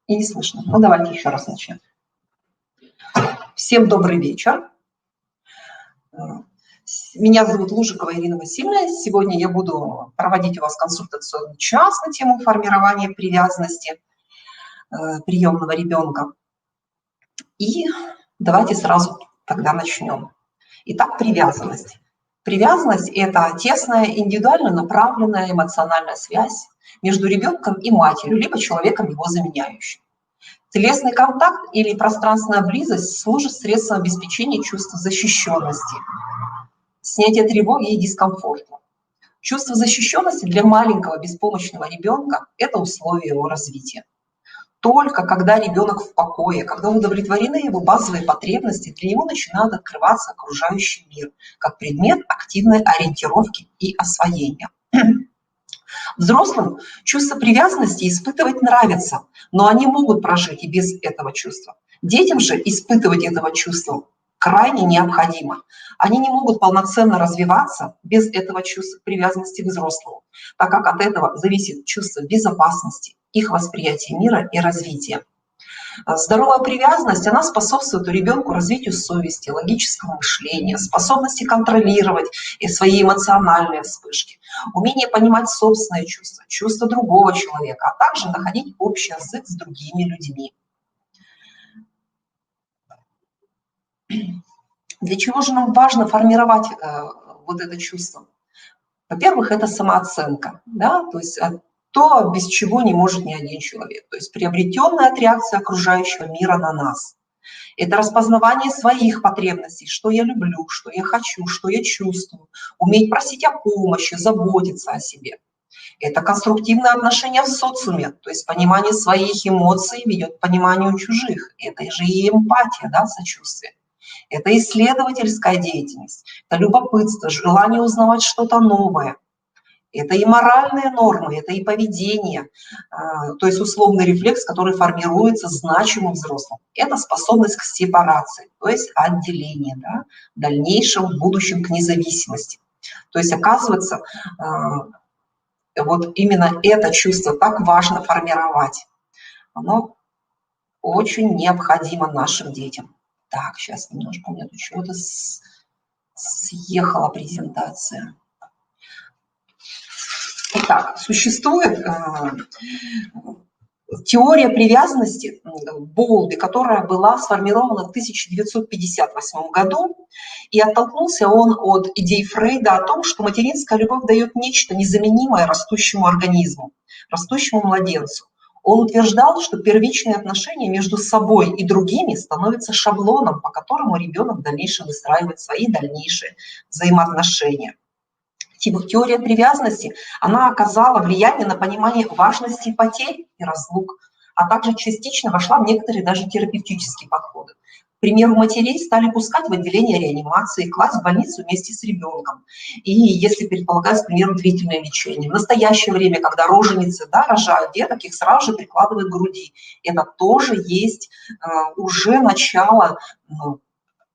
И не слышно. Ну, давайте еще раз начнем. Всем добрый вечер. Меня зовут Лужикова Ирина Васильевна. Сегодня я буду проводить у вас консультационный час на тему формирования привязанности приемного ребенка. И давайте сразу тогда начнем. Итак, привязанность. Привязанность – это тесная, индивидуально направленная эмоциональная связь между ребенком и матерью, либо человеком, его заменяющим. Телесный контакт или пространственная близость служит средством обеспечения чувства защищенности, снятия тревоги и дискомфорта. Чувство защищенности для маленького беспомощного ребенка – это условие его развития. Только когда ребенок в покое, когда удовлетворены его базовые потребности, для него начинает открываться окружающий мир как предмет активной ориентировки и освоения. Взрослым чувство привязанности испытывать нравится, но они могут прожить и без этого чувства. Детям же испытывать этого чувства крайне необходимо. Они не могут полноценно развиваться без этого чувства привязанности к взрослому, так как от этого зависит чувство безопасности, их восприятие мира и развития. Здоровая привязанность, она способствует ребенку развитию совести, логического мышления, способности контролировать свои эмоциональные вспышки, умение понимать собственные чувства, чувства другого человека, а также находить общий язык с другими людьми. Для чего же нам важно формировать вот это чувство? Во-первых, это самооценка, да, то есть то, без чего не может ни один человек. То есть приобретенная от реакции окружающего мира на нас. Это распознавание своих потребностей, что я люблю, что я хочу, что я чувствую. Уметь просить о помощи, заботиться о себе. Это конструктивное отношение в социуме, то есть понимание своих эмоций ведет к пониманию чужих. Это же и эмпатия, да, сочувствие. Это исследовательская деятельность, это любопытство, желание узнавать что-то новое. Это и моральные нормы, это и поведение, то есть условный рефлекс, который формируется значимым взрослым. Это способность к сепарации, то есть отделение, да, в дальнейшем, в будущем к независимости. То есть, оказывается, вот именно это чувство так важно формировать. Оно очень необходимо нашим детям. Так, сейчас немножко у меня тут чего-то съехала презентация. Итак, существует теория привязанности Боулби, которая была сформирована в 1958 году, и оттолкнулся он от идей Фрейда о том, что материнская любовь дает нечто незаменимое растущему организму, растущему младенцу. Он утверждал, что первичные отношения между собой и другими становятся шаблоном, по которому ребенок в дальнейшем выстраивает свои дальнейшие взаимоотношения. Теория привязанности, она оказала влияние на понимание важности потерь и разлук, а также частично вошла в некоторые даже терапевтические подходы. К примеру, матерей стали пускать в отделение реанимации, класть в больницу вместе с ребенком. И если предполагать, к примеру, длительное лечение. В настоящее время, когда роженицы, да, рожают деток, их сразу же прикладывают к груди. Это тоже есть уже начало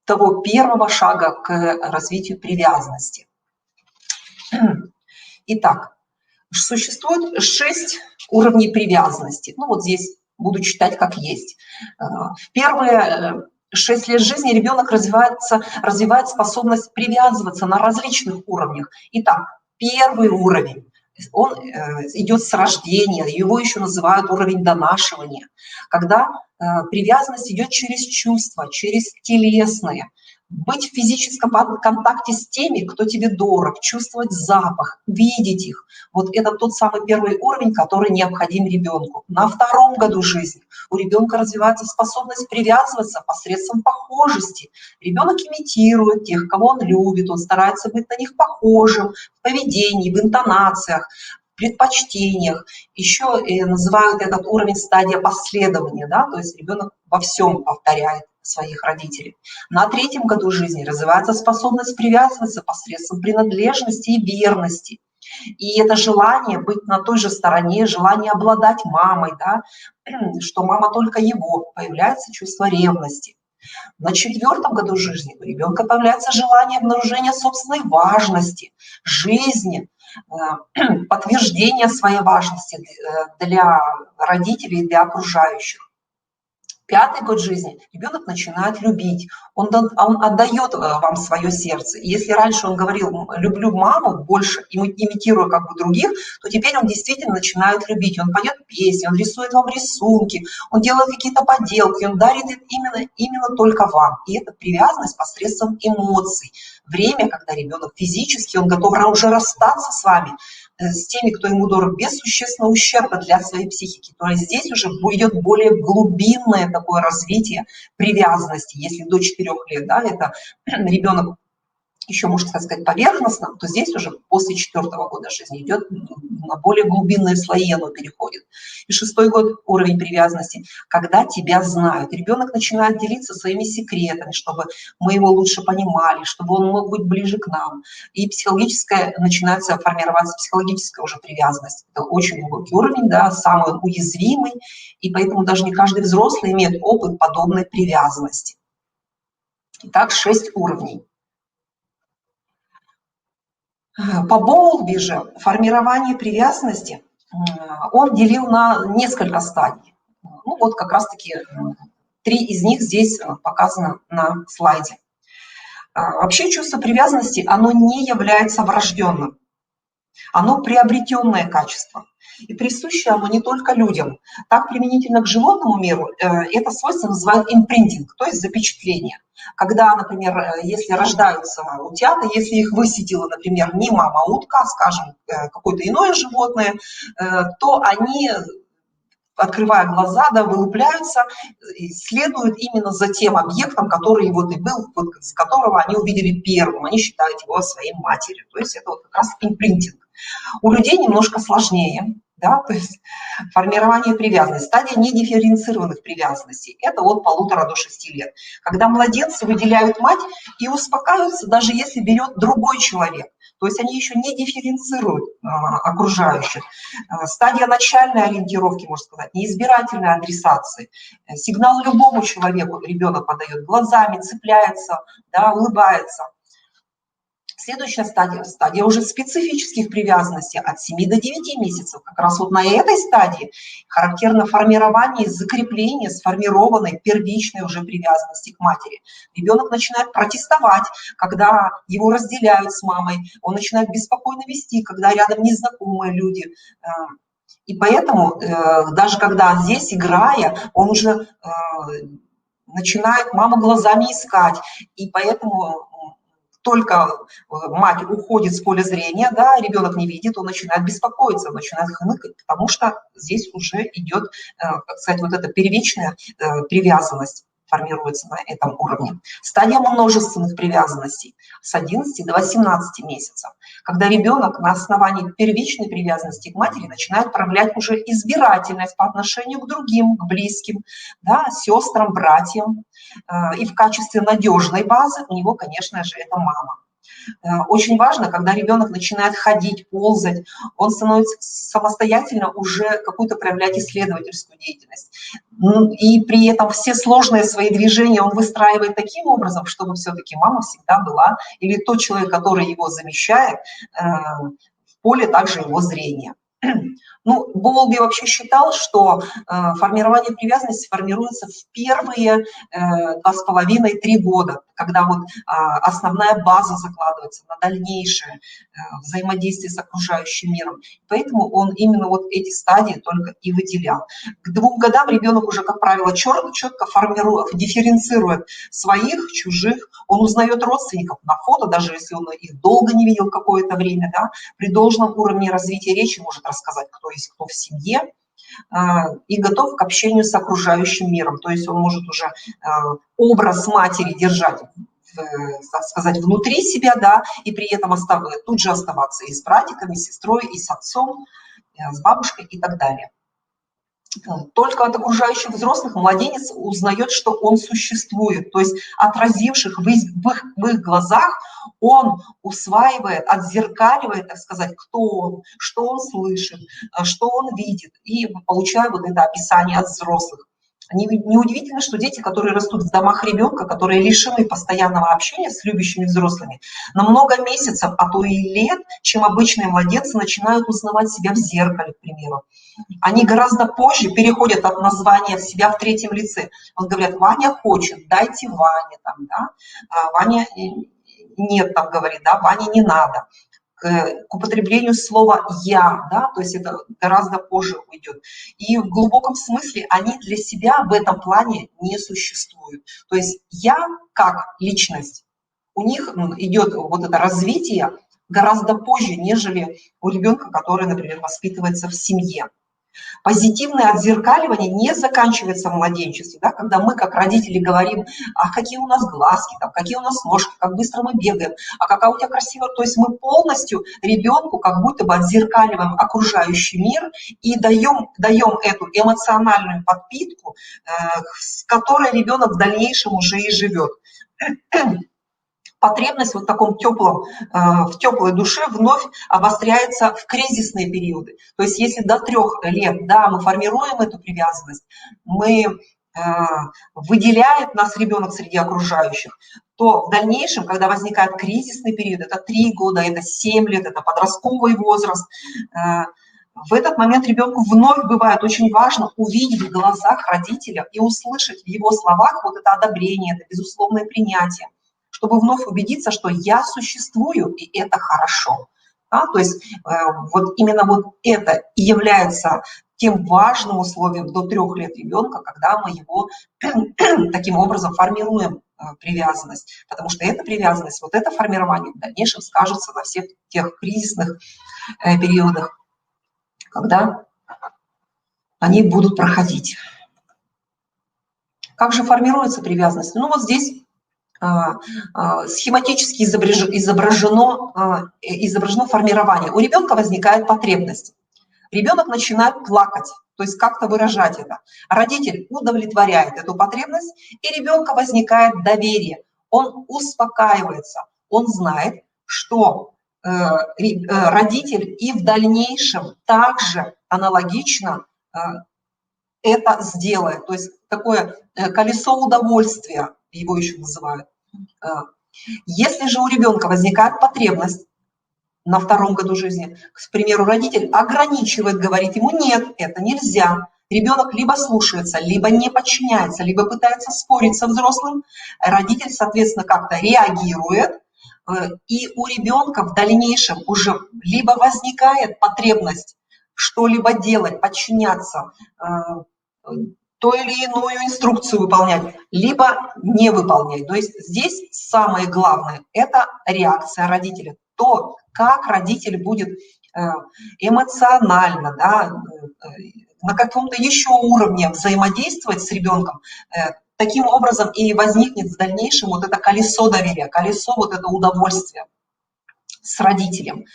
того первого шага к развитию привязанности. Итак, существует 6 уровней привязанности. Ну вот здесь буду читать как есть. В первые 6 лет жизни ребенок развивает способность привязываться на различных уровнях. Итак, первый уровень, он идет с рождения, его еще называют уровень донашивания, когда привязанность идет через чувства, через телесные. Быть в физическом контакте с теми, кто тебе дорог, чувствовать запах, видеть их. Вот это тот самый первый уровень, который необходим ребенку. На втором году жизни у ребенка развивается способность привязываться посредством похожести. Ребенок имитирует тех, кого он любит, он старается быть на них похожим в поведении, в интонациях, в предпочтениях. Еще называют этот уровень стадия последования, да? То есть ребенок во всем повторяет своих родителей. На третьем году жизни развивается способность привязываться посредством принадлежности и верности. И это желание быть на той же стороне, желание обладать мамой, да, что мама только его, появляется чувство ревности. На 4-м году жизни у ребенка появляется желание обнаружения собственной важности, жизни, подтверждение своей важности для родителей, для окружающих. 5-й год жизни ребенок начинает любить, он отдает вам свое сердце. И если раньше он говорил «люблю маму», больше имитируя как бы других, то теперь он действительно начинает любить. Он поет песни, он рисует вам рисунки, он делает какие-то поделки, он дарит именно только вам. И это привязанность посредством эмоций. Время, когда ребенок физически, он готов уже расстаться с вами, с теми, кто ему дорог, без существенного ущерба для своей психики. То есть здесь уже идет более глубинное такое развитие привязанности. Если до 4 лет, да, это ребенок еще, можно сказать, поверхностно, то здесь уже после 4-го года жизни идет на более глубинные слои, оно переходит. И 6-й год – уровень привязанности, когда тебя знают. Ребенок начинает делиться своими секретами, чтобы мы его лучше понимали, чтобы он мог быть ближе к нам. И начинается формироваться психологическая уже привязанность. Это очень глубокий уровень, да, самый уязвимый, и поэтому даже не каждый взрослый имеет опыт подобной привязанности. Итак, 6 уровней. По Боулби же формирование привязанности он делил на несколько стадий. Ну вот как раз-таки 3 из них здесь показано на слайде. Вообще чувство привязанности, оно не является врожденным. Оно приобретенное качество. И присуще оно не только людям. Так, применительно к животному миру, это свойство называют импринтинг, то есть запечатление. Когда, например, если рождаются утята, если их высидела, например, не мама-утка, а, скажем, какое-то иное животное, то они, открывая глаза, да, вылупляются, следуют именно за тем объектом, который вот и был, вот, с которого они увидели первым. Они считают его своей матерью. То есть это вот как раз импринтинг. У людей немножко сложнее, да, то есть формирование привязанности, стадия недифференцированных привязанностей, это от 1,5 до 6 лет, когда младенцы выделяют мать и успокаиваются, даже если берет другой человек, то есть они еще не дифференцируют окружающих. Стадия начальной ориентировки, можно сказать, неизбирательной адресации, сигнал любому человеку ребенок подает глазами, цепляется, да, улыбается. Следующая стадия уже специфических привязанностей от 7 до 9 месяцев. Как раз вот на этой стадии характерно формирование, закрепление сформированной первичной уже привязанности к матери. Ребенок начинает протестовать, когда его разделяют с мамой, он начинает беспокойно вести, когда рядом незнакомые люди. И поэтому даже когда здесь, играя, он уже начинает маму глазами искать, и поэтому только мать уходит с поля зрения, да, ребенок не видит, он начинает беспокоиться, он начинает хныкать, потому что здесь уже идет, как сказать, вот эта первичная привязанность формируется на этом уровне. Стадия множественных привязанностей с 11 до 18 месяцев, когда ребенок на основании первичной привязанности к матери начинает проявлять уже избирательность по отношению к другим, к близким, да, сестрам, братьям. И в качестве надежной базы у него, конечно же, это мама. Очень важно, когда ребенок начинает ходить, ползать, он становится самостоятельно уже какую-то проявлять исследовательскую деятельность. И при этом все сложные свои движения он выстраивает таким образом, чтобы все-таки мама всегда была, или тот человек, который его замещает, в поле также его зрения. Ну, Боулби вообще считал, что формирование привязанности формируется в первые 2,5-3 года, когда вот основная база закладывается на дальнейшее взаимодействие с окружающим миром. Поэтому он именно вот эти стадии только и выделял. К 2 годам ребенок уже, как правило, четко формирует, дифференцирует своих, чужих, он узнает родственников на фото, даже если он их долго не видел какое-то время, да, при должном уровне развития речи может рассказать, кто есть кто в семье, и готов к общению с окружающим миром. То есть он может уже образ матери держать, так сказать, внутри себя, да, и при этом тут же оставаться и с братиками, и с сестрой, и с отцом, с бабушкой и так далее. Только от окружающих взрослых младенец узнает, что он существует, то есть отразивших в их глазах он усваивает, отзеркаливает, так сказать, кто он, что он слышит, что он видит, и получая вот это описание от взрослых Неудивительно, что дети, которые растут в домах ребенка, которые лишены постоянного общения с любящими взрослыми, на много месяцев, а то и лет, чем обычные младенцы, начинают узнавать себя в зеркале, к примеру. Они гораздо позже переходят от названия себя в третьем лице. Вот говорят, Ваня хочет, дайте Ване, там, да? Ваня нет, там говорит, да, Ване не надо. К употреблению слова «я», да, то есть это гораздо позже уйдет. И в глубоком смысле они для себя в этом плане не существуют. То есть «я» как личность, у них идет вот это развитие гораздо позже, нежели у ребенка, который, например, воспитывается в семье. Позитивное отзеркаливание не заканчивается в младенчестве, да, когда мы, как родители, говорим, а какие у нас глазки, там, какие у нас ножки, как быстро мы бегаем, а какая у тебя красивая. То есть мы полностью ребенку как будто бы отзеркаливаем окружающий мир и даем эту эмоциональную подпитку, с которой ребенок в дальнейшем уже и живет. Потребность вот в таком теплом, в теплой душе вновь обостряется в кризисные периоды. То есть если до 3 лет, да, мы формируем эту привязанность, выделяет нас ребенок среди окружающих, то в дальнейшем, когда возникает кризисный период, это 3 года, это 7 лет, это подростковый возраст, в этот момент ребенку вновь бывает очень важно увидеть в глазах родителя и услышать в его словах вот это одобрение, это безусловное принятие, чтобы вновь убедиться, что я существую, и это хорошо. Да? То есть вот именно вот это и является тем важным условием до 3 лет ребенка, когда мы его таким образом формируем привязанность. Потому что эта привязанность, вот это формирование в дальнейшем скажется на всех тех кризисных периодах, когда они будут проходить. Как же формируется привязанность? Ну вот здесь схематически изображено формирование. У ребенка возникает потребность. Ребенок начинает плакать, то есть как-то выражать это. Родитель удовлетворяет эту потребность, и ребенка возникает доверие. Он успокаивается, он знает, что родитель и в дальнейшем также аналогично это сделает. То есть такое колесо удовольствия, его еще называют. Если же у ребенка возникает потребность на 2-м году жизни, к примеру, родитель ограничивает, говорит ему нет, это нельзя. Ребенок либо слушается, либо не подчиняется, либо пытается спорить со взрослым. Родитель, соответственно, как-то реагирует, и у ребенка в дальнейшем уже либо возникает потребность что-либо делать, подчиняться, то или иную инструкцию выполнять, либо не выполнять. То есть здесь самое главное – это реакция родителя. То, как родитель будет эмоционально, да, на каком-то еще уровне взаимодействовать с ребенком, таким образом и возникнет в дальнейшем вот это колесо доверия, колесо вот это удовольствия с родителем.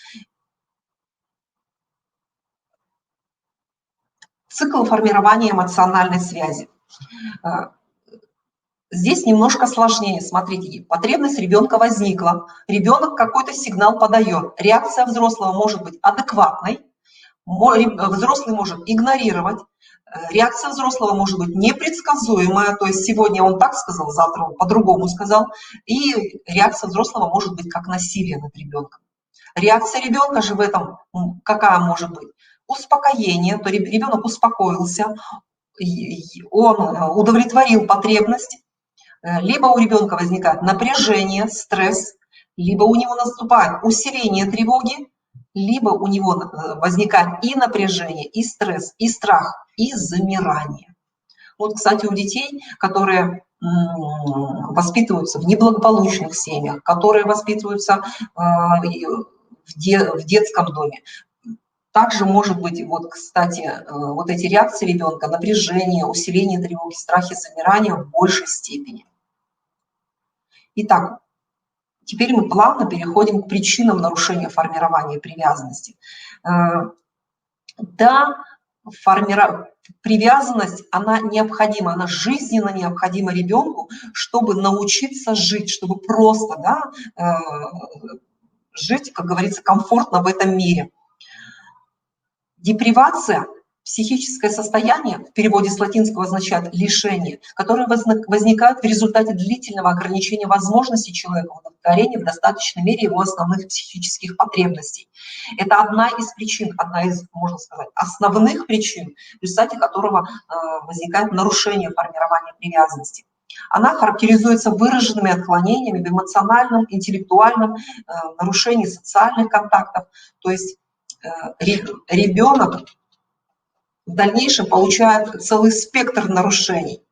Цикл формирования эмоциональной связи. Здесь немножко сложнее. Смотрите, потребность ребенка возникла, ребенок какой-то сигнал подает. Реакция взрослого может быть адекватной, взрослый может игнорировать, реакция взрослого может быть непредсказуемая, то есть сегодня он так сказал, завтра он по-другому сказал, и реакция взрослого может быть как насилие над ребенком. Реакция ребенка же в этом какая может быть? Успокоение, то ребенок успокоился, он удовлетворил потребность, либо у ребенка возникает напряжение, стресс, либо у него наступает усиление тревоги, либо у него возникает и напряжение, и стресс, и страх, и замирание. Вот, кстати, у детей, которые воспитываются в неблагополучных семьях, которые воспитываются в детском доме, также может быть, вот, кстати, вот эти реакции ребенка, напряжение, усиление тревоги, страхи, замирания в большей степени. Итак, теперь мы плавно переходим к причинам нарушения формирования привязанности. Да, привязанность, она необходима, она жизненно необходима ребенку, чтобы научиться жить, чтобы просто, да, жить, как говорится, комфортно в этом мире. Депривация психическое состояние, в переводе с латинского означает лишение, которое возникает в результате длительного ограничения возможностей человека удовлетворения в достаточной мере его основных психических потребностей. Это одна из причин, одна из, можно сказать, основных причин, в результате которого возникает нарушение формирования привязанности. Она характеризуется выраженными отклонениями в эмоциональном, интеллектуальном, нарушении социальных контактов. То есть ребенок в дальнейшем получает целый спектр нарушений.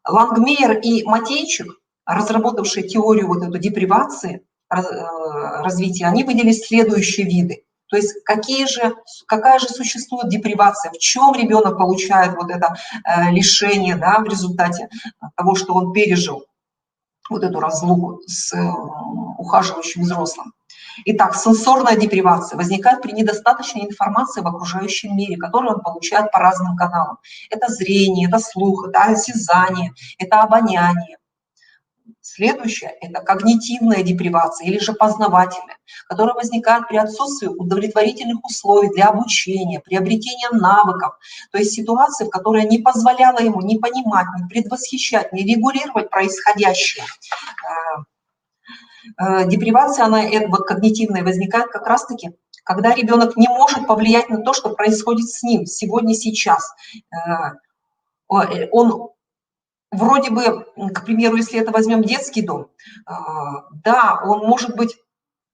Лангмейер и Матейчик, разработавшие теорию вот эту депривации, развития, они выделили следующие виды. То есть какая же существует депривация, в чем ребенок получает вот это лишение, да, в результате того, что он пережил вот эту разлуку с ухаживающим взрослым. Итак, сенсорная депривация возникает при недостаточной информации в окружающем мире, которую он получает по разным каналам. Это зрение, это слух, это осязание, это обоняние. Следующее – это когнитивная депривация или же познавательная, которая возникает при отсутствии удовлетворительных условий для обучения, приобретения навыков, то есть ситуация, которая не позволяла ему не понимать, не предвосхищать, не регулировать происходящее. Депривация, она вот когнитивная, возникает как раз-таки, когда ребенок не может повлиять на то, что происходит с ним сегодня, сейчас. Он вроде бы, к примеру, если это возьмем детский дом, да, он может быть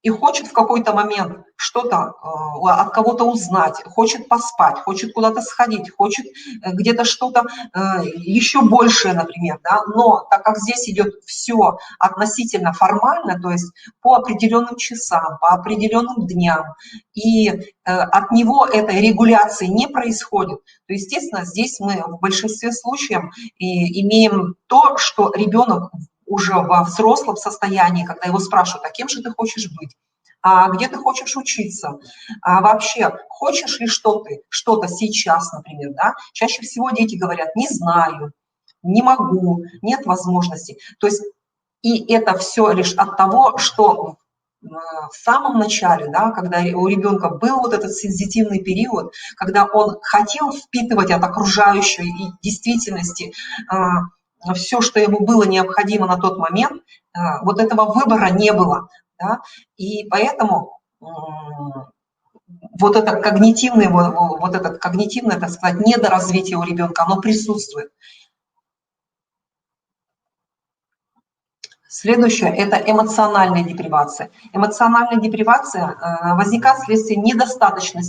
и хочет в какой-то момент что-то от кого-то узнать, хочет поспать, хочет куда-то сходить, хочет где-то что-то еще большее, например, да? Но так как здесь идет все относительно формально, то есть по определенным часам, по определенным дням, и от него этой регуляции не происходит, то, естественно, здесь мы в большинстве случаев имеем то, что ребенок уже во взрослом состоянии, когда его спрашивают, а кем же ты хочешь быть, а где ты хочешь учиться, а вообще хочешь ли что-то сейчас, например, да? Чаще всего дети говорят, не знаю, не могу, нет возможности. То есть и это все лишь от того, что в самом начале, да, когда у ребенка был вот этот сенситивный период, когда он хотел впитывать от окружающей действительности все, что ему было необходимо на тот момент, вот этого выбора не было. Да? И поэтому вот это когнитивное, так сказать, недоразвитие у ребенка, оно присутствует. Следующее – это эмоциональная депривация. Эмоциональная депривация возникает вследствие недостаточной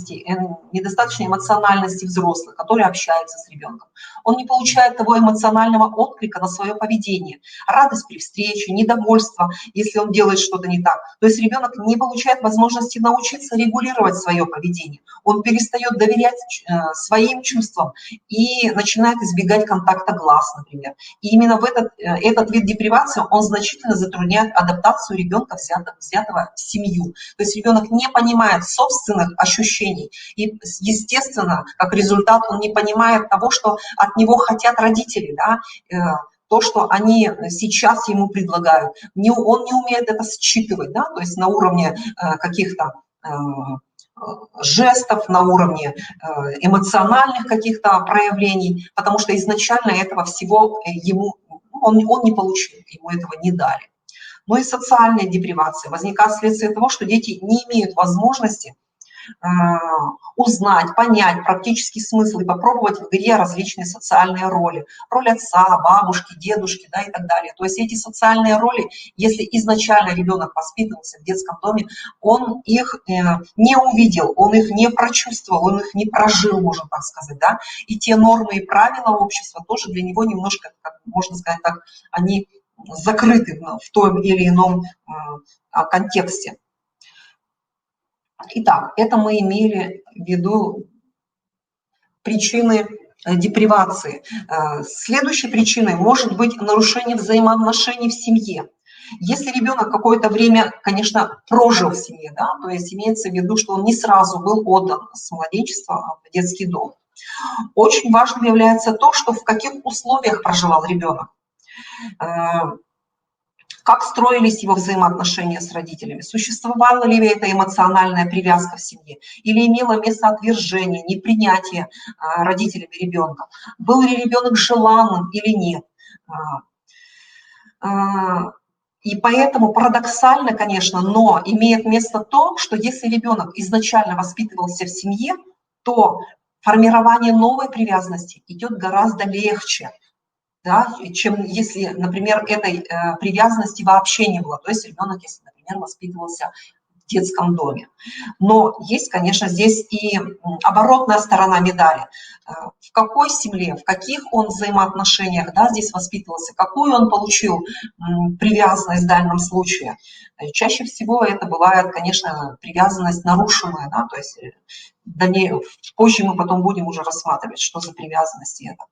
эмоциональности взрослых, которые общаются с ребенком. Он не получает того эмоционального отклика на свое поведение. Радость при встрече, недовольство, если он делает что-то не так. То есть ребенок не получает возможности научиться регулировать свое поведение. Он перестает доверять своим чувствам и начинает избегать контакта глаз, например. И именно в этот вид депривации, он значительно затрудняет адаптацию ребенка, взятого в семью. То есть ребенок не понимает собственных ощущений. И, естественно, как результат, он не понимает того, что от него хотят родители, да, то, что они сейчас ему предлагают. Он не умеет это считывать, да, то есть на уровне каких-то жестов, на уровне эмоциональных каких-то проявлений, потому что изначально этого всего он не получил, ему этого не дали. Ну и социальная депривация возникает вследствие того, что дети не имеют возможности узнать, понять практический смысл и попробовать в игре различные социальные роли. Роль отца, бабушки, дедушки, да, и так далее. То есть эти социальные роли, если изначально ребенок воспитывался в детском доме, он их не увидел, он их не прочувствовал, он их не прожил, можно так сказать. Да? И те нормы и правила общества тоже для него немножко, можно сказать так, они закрыты в том или ином контексте. Итак, это мы имели в виду причины депривации. Следующей причиной может быть нарушение взаимоотношений в семье. Если ребенок какое-то время, конечно, прожил в семье, да, то есть имеется в виду, что он не сразу был отдан с младенчества в детский дом. Очень важным является то, что в каких условиях проживал ребенок. как строились его взаимоотношения с родителями, существовала ли эта эмоциональная привязка в семье, или имело место отвержение, непринятие родителями ребенка, был ли ребенок желанным или нет. И поэтому парадоксально, конечно, но имеет место то, что если ребенок изначально воспитывался в семье, то формирование новой привязанности идет гораздо легче, да, чем если, например, этой привязанности вообще не было. То есть ребенок, если, например, воспитывался в детском доме. Но есть, конечно, здесь и оборотная сторона медали. В какой семье, в каких он взаимоотношениях, да, здесь воспитывался, какую он получил привязанность в данном случае. Чаще всего это бывает, конечно, привязанность нарушенная, да, то есть позже мы потом будем уже рассматривать, что за привязанности это.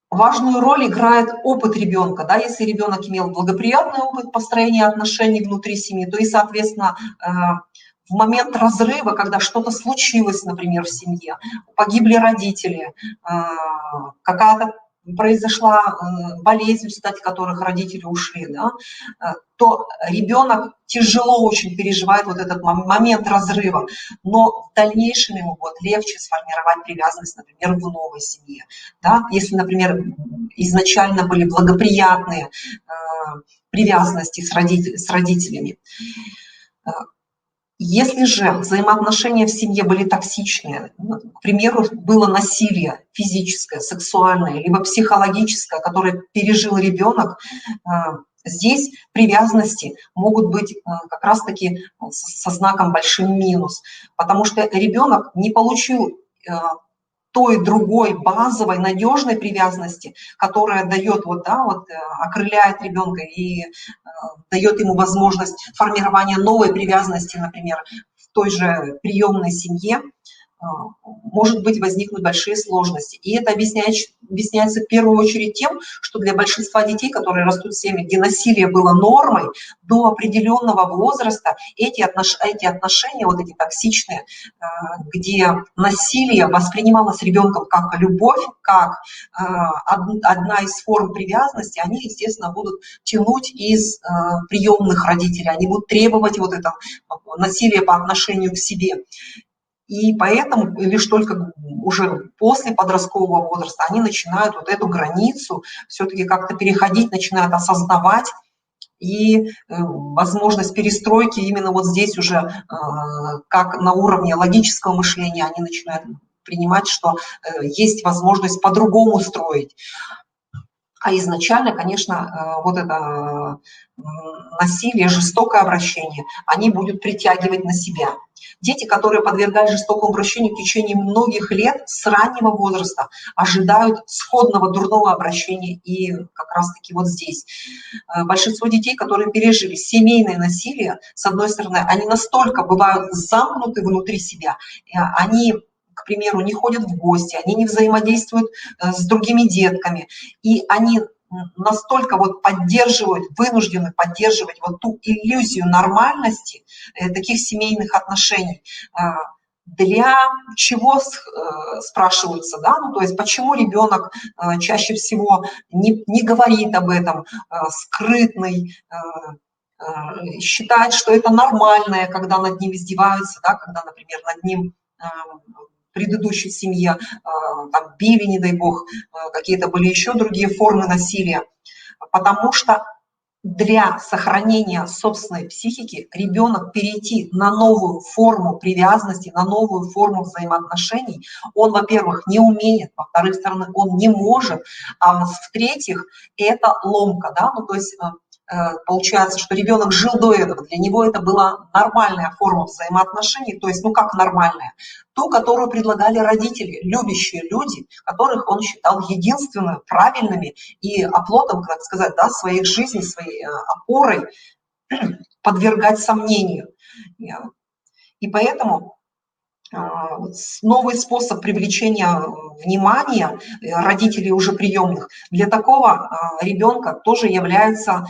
Важную роль играет опыт ребенка. Да? Если ребенок имел благоприятный опыт построения отношений внутри семьи, то и, соответственно, в момент разрыва, когда что-то случилось, например, в семье, погибли родители, какая-то произошла болезнь, в результате которых родители ушли, да, то ребенок тяжело очень переживает вот этот момент разрыва, но в дальнейшем ему будет легче сформировать привязанность, например, в новой семье. Да? Если, например, изначально были благоприятные привязанности с родителями. Если же взаимоотношения в семье были токсичные, к примеру, было насилие физическое, сексуальное, либо психологическое, которое пережил ребенок, здесь привязанности могут быть как раз-таки со знаком большим минус, потому что ребенок не получил той другой базовой надежной привязанности, которая дает окрыляет ребенка и дает ему возможность формирования новой привязанности, например, в той же приемной семье, может быть возникнуть большие сложности. И это объясняется в первую очередь тем, что для большинства детей, которые растут в семьях, где насилие было нормой, до определенного возраста эти отношения, вот эти токсичные, где насилие воспринималось ребенком как любовь, как одна из форм привязанности, они, естественно, будут тянуть из приемных родителей, они будут требовать вот это насилие по отношению к себе. И поэтому лишь только уже после подросткового возраста они начинают вот эту границу все-таки как-то переходить, начинают осознавать, и возможность перестройки именно вот здесь уже как на уровне логического мышления они начинают принимать, что есть возможность по-другому строить. А изначально, конечно, вот это насилие, жестокое обращение, они будут притягивать на себя. Дети, которые подвергались жестокому обращению в течение многих лет с раннего возраста, ожидают сходного дурного обращения и как раз-таки вот здесь. Большинство детей, которые пережили семейное насилие, с одной стороны, они настолько бывают замкнуты внутри себя, они, к примеру, не ходят в гости, они не взаимодействуют с другими детками, и они настолько вот вынуждены поддерживать вот ту иллюзию нормальности таких семейных отношений. Для чего, спрашиваются, да, ну, то есть почему ребенок чаще всего не говорит об этом, скрытный, считает, что это нормальное, когда над ним издеваются, да, когда, например, над ним предыдущей семье там, били, не дай бог, какие-то были еще другие формы насилия, потому что для сохранения собственной психики ребенок перейти на новую форму привязанности, на новую форму взаимоотношений, он, во-первых, не умеет, во-вторых, стороны, он не может, а в-третьих, это ломка, да, ну, то есть получается, что ребенок жил до этого, для него это была нормальная форма взаимоотношений, то есть, ну как нормальная, ту, которую предлагали родители, любящие люди, которых он считал единственными, правильными и оплотом, как сказать, да, своих жизней, своей опорой подвергать сомнению. И поэтому новый способ привлечения внимания родителей уже приемных для такого ребенка тоже является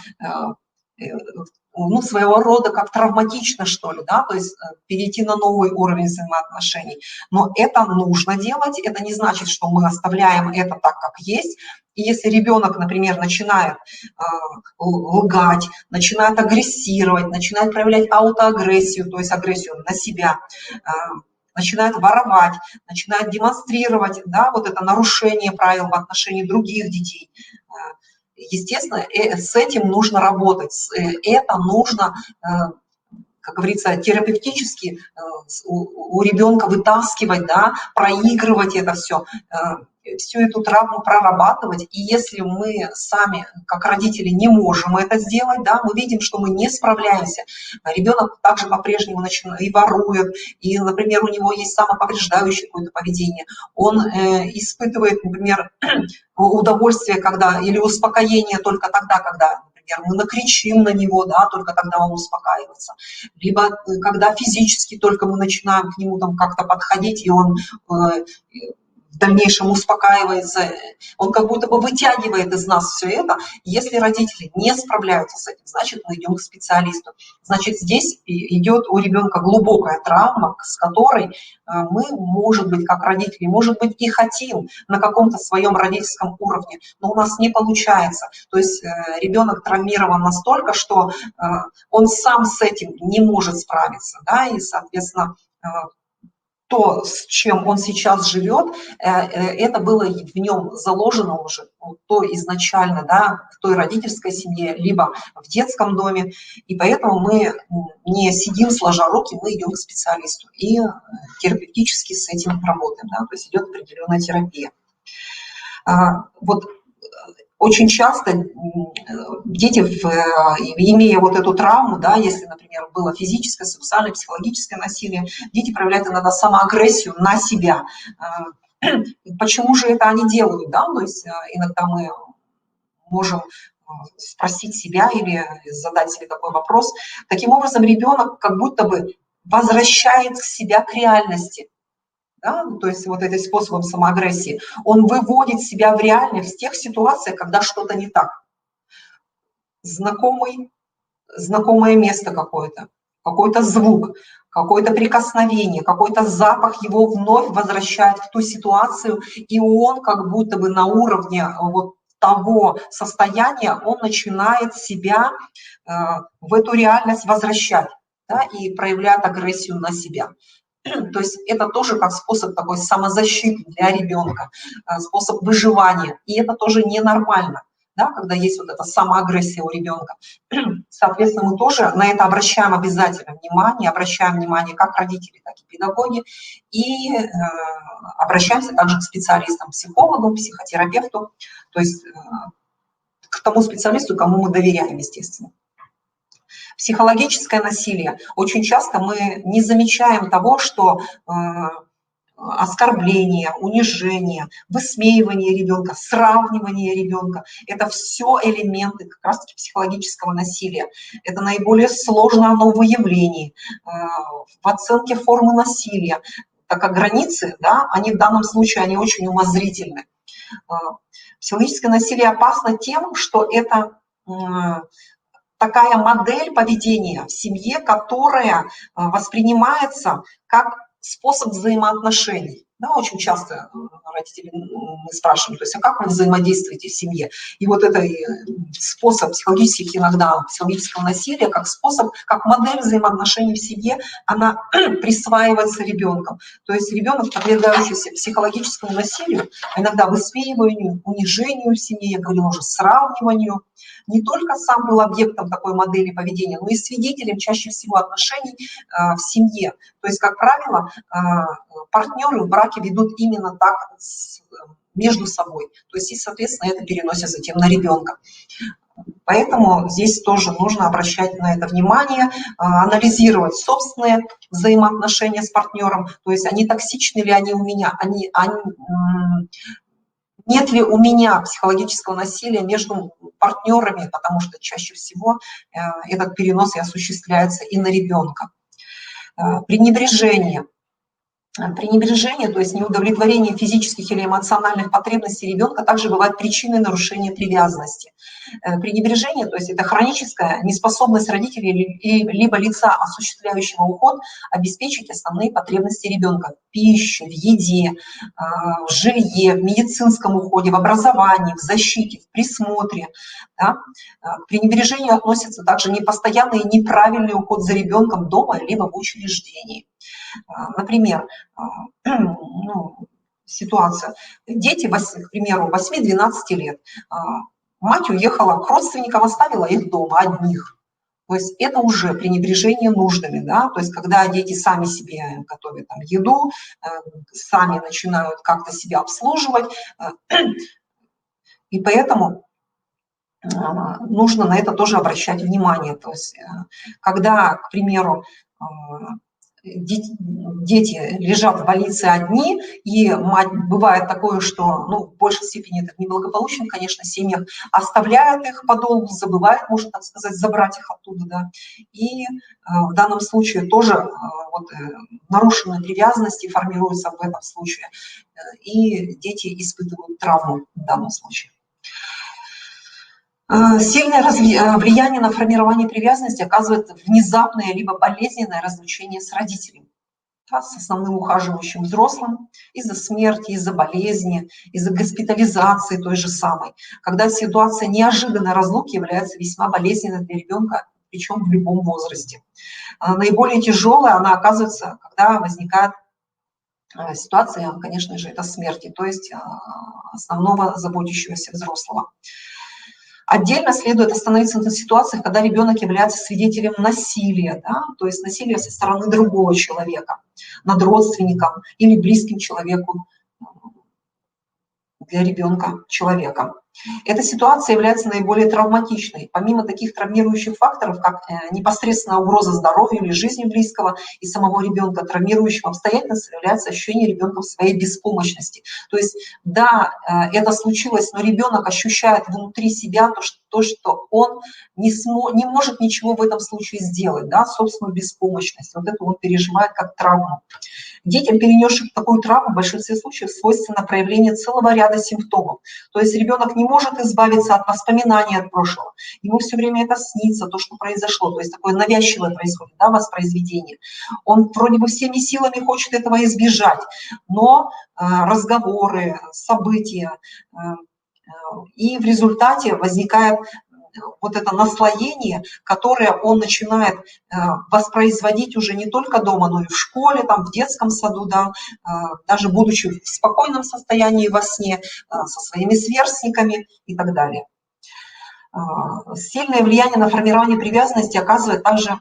ну, своего рода как травматично, что ли, да, то есть перейти на новый уровень взаимоотношений. Но это нужно делать, это не значит, что мы оставляем это так, как есть. И если ребенок, например, начинает лгать, начинает агрессировать, начинает проявлять аутоагрессию, то есть агрессию на себя, начинает воровать, начинает демонстрировать, да, вот это нарушение правил в отношении других детей, естественно, с этим нужно работать, это нужно, как говорится, терапевтически у ребенка вытаскивать, да, проигрывать это все, всю эту травму прорабатывать. И если мы сами, как родители, не можем это сделать, да, мы видим, что мы не справляемся, ребенок также по-прежнему начинает и ворует, и, например, у него есть самоповреждающее какое-то поведение, он испытывает, например, удовольствие, когда, или успокоение только тогда, когда, например, мы накричим на него, да, только тогда он успокаивается, либо когда физически только мы начинаем к нему там как-то подходить, и он в дальнейшем успокаивается, он как будто бы вытягивает из нас все это. Если родители не справляются с этим, значит, мы идем к специалисту. Значит, здесь идет у ребенка глубокая травма, с которой мы, может быть, как родители, может быть, и хотим на каком-то своем родительском уровне, но у нас не получается. То есть ребенок травмирован настолько, что он сам с этим не может справиться, да, и, соответственно, то, с чем он сейчас живет, это было в нем заложено уже, то изначально, да, в той родительской семье, либо в детском доме, и поэтому мы не сидим сложа руки, мы идем к специалисту и терапевтически с этим работаем, да, то есть идет определенная терапия. Вот очень часто дети, имея вот эту травму, да, если, например, было физическое, сексуальное, психологическое насилие, дети проявляют иногда самоагрессию на себя. Почему же это они делают, да? То есть иногда мы можем спросить себя или задать себе такой вопрос. Таким образом, ребенок как будто бы возвращает себя к реальности. Да? То есть вот этим способом самоагрессии, он выводит себя в реальность в тех ситуациях, когда что-то не так. Знакомое место какое-то, какой-то звук, какое-то прикосновение, какой-то запах его вновь возвращает в ту ситуацию, и он как будто бы на уровне вот того состояния, он начинает себя в эту реальность возвращать, да, и проявляет агрессию на себя. То есть это тоже как способ такой самозащиты для ребенка, способ выживания. И это тоже ненормально, да, когда есть вот эта самоагрессия у ребенка. Соответственно, мы тоже на это обращаем обязательно внимание, обращаем внимание как родители, так и педагоги, и обращаемся также к специалистам, психологу, психотерапевту, то есть к тому специалисту, кому мы доверяем, естественно. Психологическое насилие. Очень часто мы не замечаем того, что оскорбление, унижение, высмеивание ребенка, сравнивание ребенка – это все элементы как раз-таки психологического насилия. Это наиболее сложное оно в выявлении, в оценке формы насилия, так как границы, да, они в данном случае они очень умозрительны. Психологическое насилие опасно тем, что это такая модель поведения в семье, которая воспринимается как способ взаимоотношений. Да, очень часто родители мы спрашиваем, то есть, а как вы взаимодействуете в семье? И вот это способ психологических иногда, психологического насилия, как способ, как модель взаимоотношений в семье, она присваивается ребенком. То есть ребенок, подвергающийся психологическому насилию, иногда высмеиванию, унижению в семье, я говорила уже, сравниванию, не только сам был объектом такой модели поведения, но и свидетелем чаще всего отношений в семье. То есть, как правило, партнеры в браке ведут именно так между собой. То есть, и, соответственно, это переносится затем на ребенка. Поэтому здесь тоже нужно обращать на это внимание, анализировать собственные взаимоотношения с партнером, то есть они токсичны ли они у меня, нет ли у меня психологического насилия между партнерами, потому что чаще всего этот перенос и осуществляется и на ребенка. Пренебрежение. Пренебрежение, то есть неудовлетворение физических или эмоциональных потребностей ребенка, также бывает причиной нарушения привязанности. Пренебрежение, то есть это хроническая неспособность родителей либо лица, осуществляющего уход, обеспечить основные потребности ребенка в пище, в еде, в жилье, в медицинском уходе, в образовании, в защите, в присмотре. Да? К пренебрежению относятся также непостоянный и неправильный уход за ребенком дома либо в учреждении. Например, ну, ситуация. Дети, к примеру, 8-12 лет. Мать уехала к родственникам, оставила их дома одних. То есть это уже пренебрежение нуждами, да, то есть когда дети сами себе готовят там еду, сами начинают как-то себя обслуживать, и поэтому нужно на это тоже обращать внимание. То есть когда, к примеру, дети лежат в больнице одни, и мать, бывает такое, что, ну, в большей степени это в неблагополучных, конечно, семьях, оставляет их подолгу, забывает, можно так сказать, забрать их оттуда, да, и в данном случае тоже вот, нарушенные привязанности формируются в этом случае, и дети испытывают травму в данном случае. Сильное влияние на формирование привязанности оказывает внезапное либо болезненное разлучение с родителем, да, с основным ухаживающим взрослым из-за смерти, из-за болезни, из-за госпитализации той же самой, когда ситуация неожиданной разлуки является весьма болезненной для ребенка, причем в любом возрасте. Наиболее тяжелая она оказывается, когда возникает ситуация, конечно же, это смерти, то есть основного заботящегося взрослого. Отдельно следует остановиться на ситуациях, когда ребенок является свидетелем насилия, да, то есть насилия со стороны другого человека, над родственником или близким человеку для ребенка человека. Эта ситуация является наиболее травматичной. Помимо таких травмирующих факторов, как непосредственно угроза здоровью или жизни близкого и самого ребенка, травмирующим обстоятельством является ощущение ребенка в своей беспомощности. То есть, да, это случилось, но ребенок ощущает внутри себя то, что он не может ничего в этом случае сделать, да, собственную беспомощность. Вот это он переживает как травму. Детям, перенесшим такую травму, в большинстве случаев свойственно проявление целого ряда симптомов. То есть ребенок не может избавиться от воспоминаний от прошлого. Ему все время это снится, то, что произошло. То есть такое навязчивое происходит, да, воспроизведение. Он вроде бы всеми силами хочет этого избежать, но разговоры, события, и в результате возникает вот это наслоение, которое он начинает воспроизводить уже не только дома, но и в школе, там, в детском саду, да, даже будучи в спокойном состоянии во сне, со своими сверстниками и так далее. Сильное влияние на формирование привязанности оказывает также,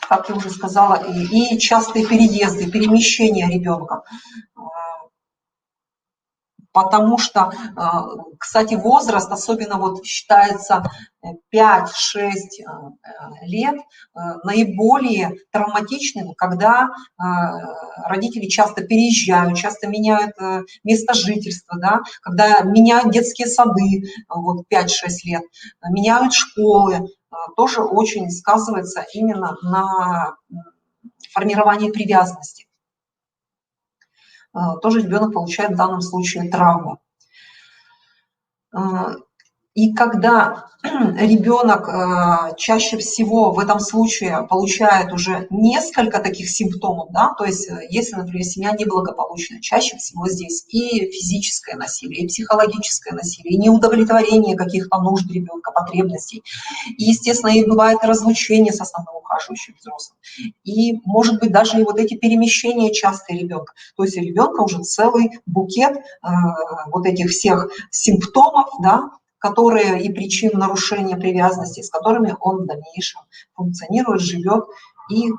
как я уже сказала, и частые переезды, перемещения ребенка. Потому что, кстати, возраст, особенно вот считается 5-6 лет, наиболее травматичным, когда родители часто переезжают, часто меняют место жительства, да, когда меняют детские сады, вот 5-6 лет, меняют школы, тоже очень сказывается именно на формировании привязанности. Тоже ребенок получает в данном случае травму. И когда ребенок чаще всего в этом случае получает уже несколько таких симптомов, да, то есть если, например, семья неблагополучная, чаще всего здесь и физическое насилие, и психологическое насилие, и неудовлетворение каких-то нужд ребенка, потребностей, и, естественно, и бывает разлучение с основным ухаживающим взрослым, и, может быть, даже и вот эти перемещения частые ребенка, то есть у ребенка уже целый букет вот этих всех симптомов, да, которые и причин нарушения привязанности, с которыми он в дальнейшем функционирует, живет и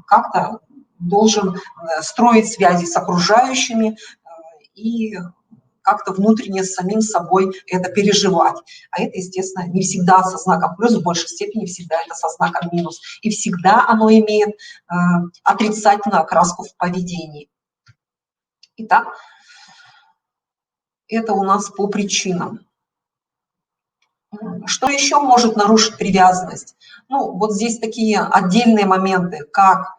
как-то должен строить связи с окружающими и как-то внутренне с самим собой это переживать. А это, естественно, не всегда со знаком плюс, в большей степени всегда это со знаком минус. И всегда оно имеет отрицательную окраску в поведении. Итак, это у нас по причинам. Что еще может нарушить привязанность? Ну, вот здесь такие отдельные моменты, как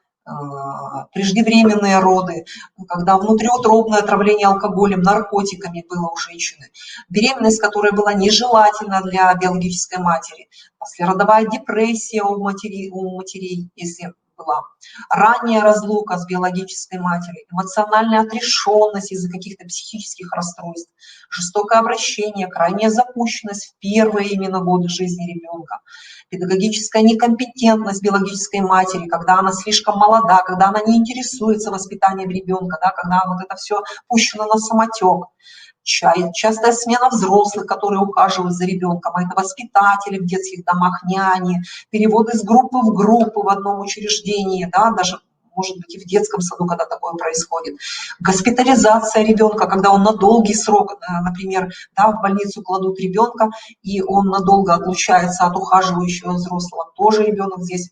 преждевременные роды, когда внутриутробное отравление алкоголем, наркотиками было у женщины, беременность, которая была нежелательна для биологической матери, послеродовая депрессия у матерей, если была, ранняя разлука с биологической матерью, эмоциональная отрешенность из-за каких-то психических расстройств, жестокое обращение, крайняя запущенность в первые именно годы жизни ребенка, педагогическая некомпетентность биологической матери, когда она слишком молода, когда она не интересуется воспитанием ребенка, да, когда вот это все пущено на самотек. Частая смена взрослых, которые ухаживают за ребенком, это воспитатели в детских домах, няни, переводы из группы в группу в одном учреждении, да, даже, может быть, и в детском саду, когда такое происходит. Госпитализация ребенка, когда он на долгий срок, например, да, в больницу кладут ребенка, и он надолго отлучается от ухаживающего взрослого, тоже ребенок здесь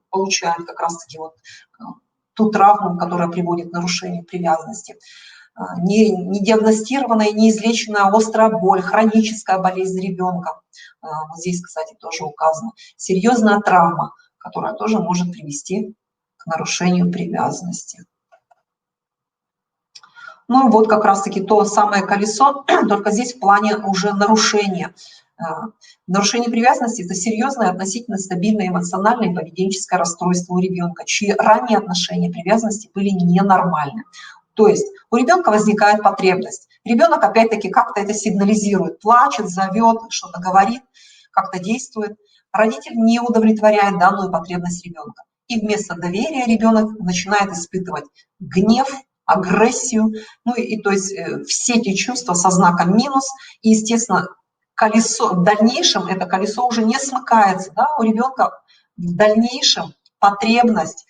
получает как раз-таки вот ту травму, которая приводит к нарушению привязанности. Недиагностированная, неизлеченная острая боль, хроническая болезнь ребенка. Вот здесь, кстати, тоже указано. Серьезная травма, которая тоже может привести к нарушению привязанности. Ну и вот как раз-таки то самое колесо, только здесь в плане уже нарушения. Нарушение привязанности – это серьезное, относительно стабильное эмоциональное и поведенческое расстройство у ребенка, чьи ранние отношения привязанности были ненормальны. То есть у ребенка возникает потребность. Ребенок опять-таки как-то это сигнализирует, плачет, зовет, что-то говорит, как-то действует. Родитель не удовлетворяет данную потребность ребенка. И вместо доверия ребенок начинает испытывать гнев, агрессию, ну и то есть все эти чувства со знаком минус. И, естественно, колесо, в дальнейшем это колесо уже не смыкается. Да? У ребенка в дальнейшем потребность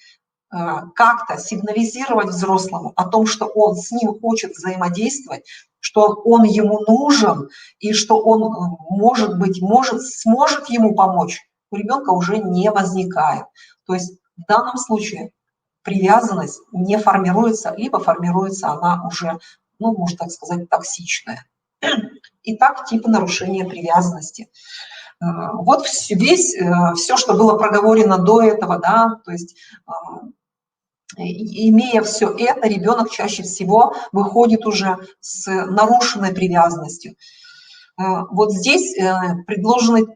как-то сигнализировать взрослому о том, что он с ним хочет взаимодействовать, что он ему нужен и что он, может быть, сможет ему помочь, у ребенка уже не возникает. То есть в данном случае привязанность не формируется, либо формируется она уже, ну, можно так сказать, токсичная. Итак, типы нарушения привязанности. Вот все, что было проговорено до этого, да, то есть имея все это, ребенок чаще всего выходит уже с нарушенной привязанностью. Вот здесь предложены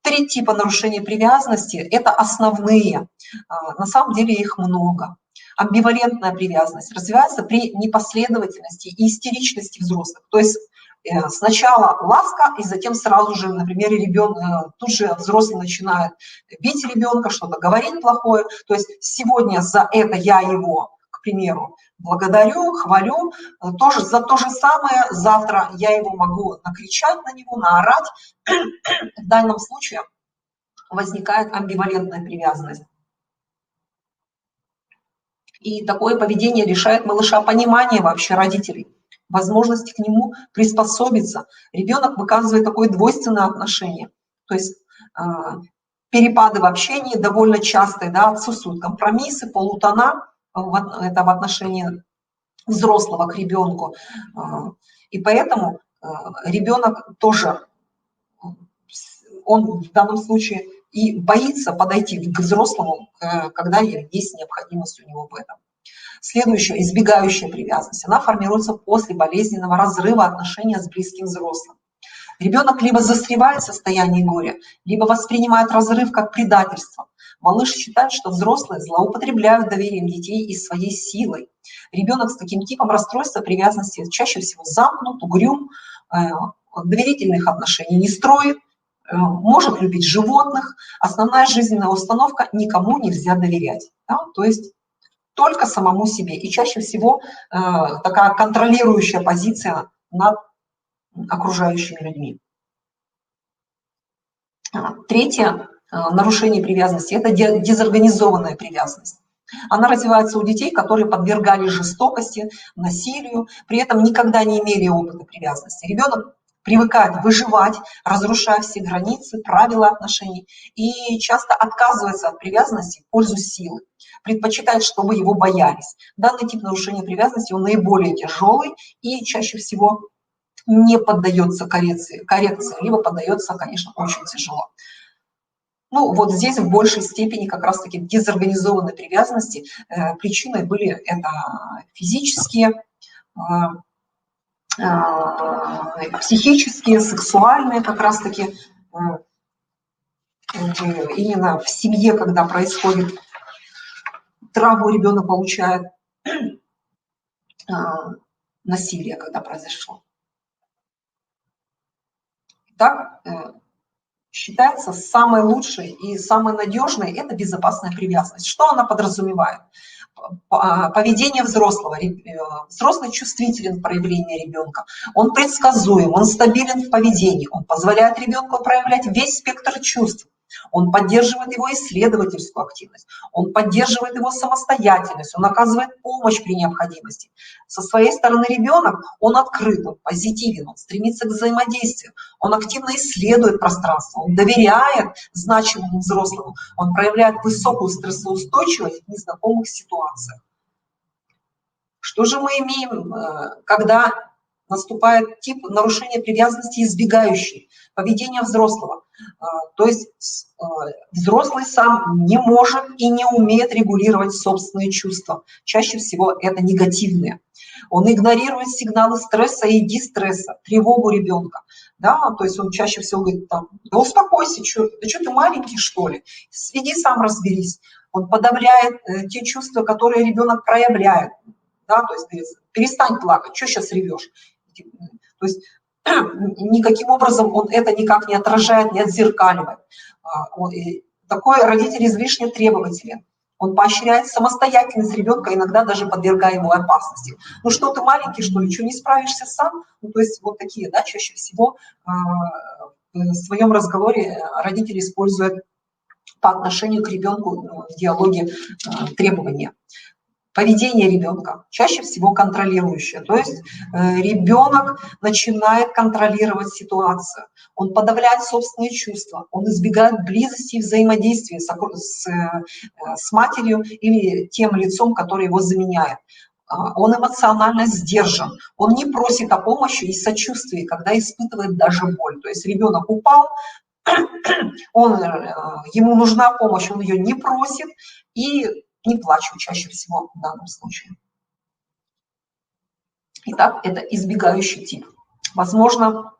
3 типа нарушения привязанности. Это основные. На самом деле их много. Амбивалентная привязанность развивается при непоследовательности и истеричности взрослых. То есть сначала ласка, и затем сразу же, например, ребенок, тут же взрослый начинает бить ребенка, что-то говорить плохое. То есть сегодня за это я его, к примеру, благодарю, хвалю, тоже за то же самое завтра я его могу накричать на него, наорать. В данном случае возникает амбивалентная привязанность. И такое поведение лишает малыша понимания вообще родителей, возможности к нему приспособиться. Ребенок выказывает такое двойственное отношение. То есть перепады в общении довольно частые, да, отсутствуют компромиссы, полутона, это в отношении взрослого к ребенку. И поэтому ребенок тоже, он в данном случае и боится подойти к взрослому, когда есть необходимость у него в этом. Следующее, избегающая привязанность. Она формируется после болезненного разрыва отношения с близким взрослым. Ребенок либо застревает в состоянии горя, либо воспринимает разрыв как предательство. Малыш считает, что взрослые злоупотребляют доверием детей и своей силой. Ребенок с таким типом расстройства привязанности чаще всего замкнут, угрюм, доверительных отношений не строит, может любить животных. Основная жизненная установка – никому нельзя доверять. Да? То есть только самому себе. И чаще всего такая контролирующая позиция над окружающими людьми. Третье нарушение привязанности – это дезорганизованная привязанность. Она развивается у детей, которые подвергались жестокости, насилию, при этом никогда не имели опыта привязанности. Ребенок привыкает выживать, разрушая все границы, правила отношений, и часто отказывается от привязанности в пользу силы, предпочитает, чтобы его боялись. Данный тип нарушения привязанности, он наиболее тяжелый и чаще всего не поддается коррекции, либо поддается, конечно, очень тяжело. Ну, вот здесь в большей степени как раз-таки дезорганизованной привязанности причиной были это физические, психические, сексуальные как раз-таки, именно в семье, когда происходит травму, ребенок получает насилие, когда произошло. Так, считается самой лучшей и самой надежной – это безопасная привязанность. Что она подразумевает? Поведение взрослого. Взрослый чувствителен к проявлению ребенка, он предсказуем, он стабилен в поведении, он позволяет ребенку проявлять весь спектр чувств, он поддерживает его исследовательскую активность, он поддерживает его самостоятельность, он оказывает помощь при необходимости. Со своей стороны ребенок, он открыт, он позитивен, он стремится к взаимодействию, он активно исследует пространство, он доверяет значимому взрослому, он проявляет высокую стрессоустойчивость в незнакомых ситуациях. Что же мы имеем, когда наступает тип нарушения привязанности избегающий, поведение взрослого? То есть взрослый сам не может и не умеет регулировать собственные чувства. Чаще всего это негативные. Он игнорирует сигналы стресса и дистресса, тревогу ребенка. Да, то есть он чаще всего говорит, там, да успокойся, да что ты маленький, что ли, иди сам разберись. Он подавляет те чувства, которые ребенок проявляет. Да, то есть перестань плакать, что сейчас ревешь? То есть никаким образом он это никак не отражает, не отзеркаливает. Такой родитель излишне требователен. Он поощряет самостоятельность ребенка, иногда даже подвергая его опасности. Ну что ты маленький, что ли, что не справишься сам? Ну, то есть вот такие, да, чаще всего в своем разговоре родители используют по отношению к ребенку в диалоге требования. Поведение ребенка чаще всего контролирующее, то есть ребенок начинает контролировать ситуацию, он подавляет собственные чувства, он избегает близости и взаимодействия с матерью или тем лицом, которое его заменяет. Он эмоционально сдержан, он не просит о помощи и сочувствии, когда испытывает даже боль. То есть ребенок упал, ему нужна помощь, он ее не просит и не плачут чаще всего в данном случае. Итак, это избегающий тип. Возможно,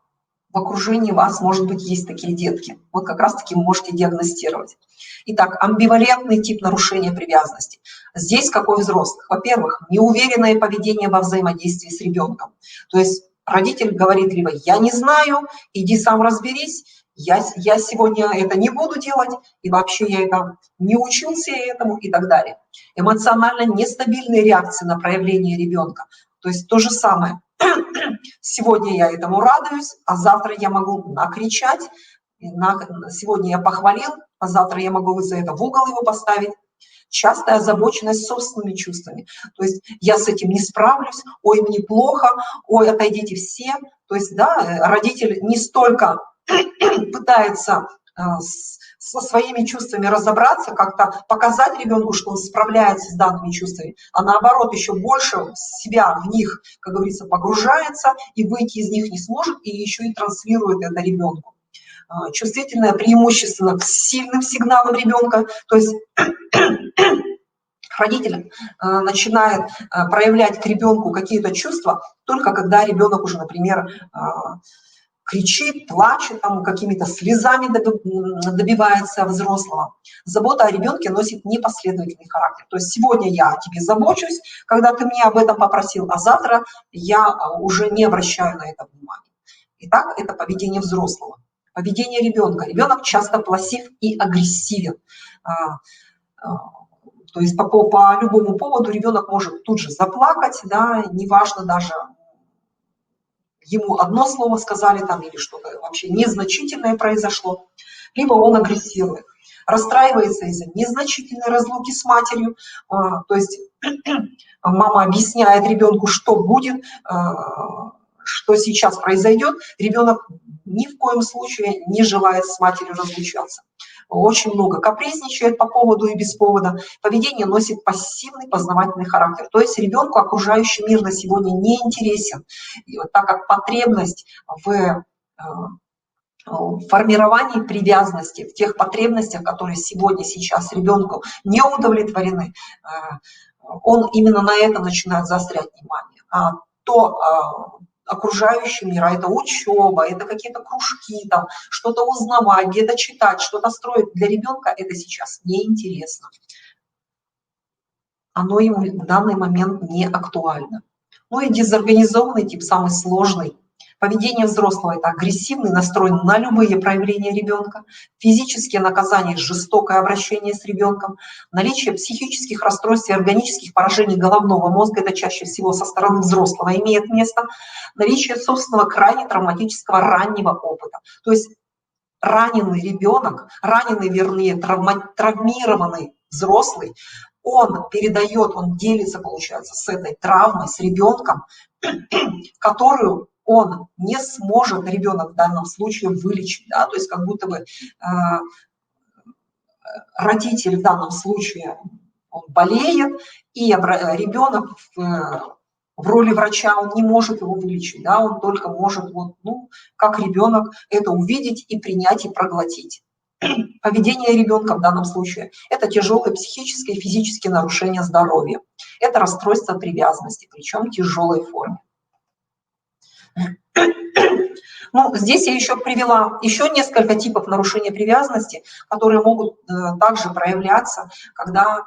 в окружении вас, может быть, есть такие детки. Вот как раз-таки вы можете диагностировать. Итак, амбивалентный тип нарушения привязанности. Здесь какой взрослых? Во-первых, неуверенное поведение во взаимодействии с ребенком. То есть родитель говорит либо «я не знаю, иди сам разберись», я сегодня это не буду делать, и вообще я это не учился этому и так далее. Эмоционально нестабильные реакции на проявление ребенка. То есть то же самое. Сегодня я этому радуюсь, а завтра я могу накричать, сегодня я похвалил, а завтра я могу за это в угол его поставить. Частая озабоченность собственными чувствами. То есть я с этим не справлюсь, ой, мне плохо, ой, отойдите все. То есть, да, родитель не столько пытается со своими чувствами разобраться, как-то показать ребенку, что он справляется с данными чувствами, а наоборот еще больше себя в них, как говорится, погружается и выйти из них не сможет, и еще и транслирует это ребенку. Чувствительное преимущественно к сильным сигналам ребенка, то есть родитель начинает проявлять к ребенку какие-то чувства только когда ребенок уже, например, кричит, плачет, там, какими-то слезами добивается взрослого. Забота о ребенке носит непоследовательный характер. То есть сегодня я о тебе забочусь, когда ты меня об этом попросил, а завтра я уже не обращаю на это внимания. Итак, это поведение взрослого. Поведение ребенка. Ребенок часто плаксив и агрессивен. То есть по любому поводу ребенок может тут же заплакать, да, неважно даже, ему одно слово сказали там или что-то вообще незначительное произошло, либо он агрессирует, расстраивается из-за незначительной разлуки с матерью, то есть мама объясняет ребенку, что будет, что сейчас произойдет, ребенок ни в коем случае не желает с матерью разлучаться. Очень много капризничает по поводу и без повода. Поведение носит пассивный познавательный характер. То есть ребенку окружающий мир на сегодня не интересен. И вот так как потребность в формировании привязанности, в тех потребностях, которые сегодня, сейчас ребенку не удовлетворены, он именно на это начинает заострять внимание. А то окружающий мир, а это учеба, это какие-то кружки, там, что-то узнавать, где-то читать, что-то строить, для ребенка это сейчас неинтересно. Оно ему в данный момент не актуально. Ну и дезорганизованный тип, самый сложный. Поведение взрослого – это агрессивный, настроен на любые проявления ребенка, физические наказания, жестокое обращение с ребенком, наличие психических расстройств и органических поражений головного мозга – это чаще всего со стороны взрослого имеет место, наличие собственного крайне травматического раннего опыта. То есть раненый ребенок, раненый, вернее, травмированный взрослый, он передает, он делится, получается, с этой травмой, с ребенком, которую он не сможет, ребенок в данном случае, вылечить. Да? То есть как будто бы родитель в данном случае он болеет, и ребенок в роли врача он не может его вылечить, да? Он только может, вот, ну, как ребенок, это увидеть и принять, и проглотить. Поведение ребенка в данном случае – это тяжелые психические и физические нарушения здоровья. Это расстройство привязанности, причем в тяжелой форме. Ну, здесь я еще привела еще несколько типов нарушения привязанности, которые могут также проявляться, когда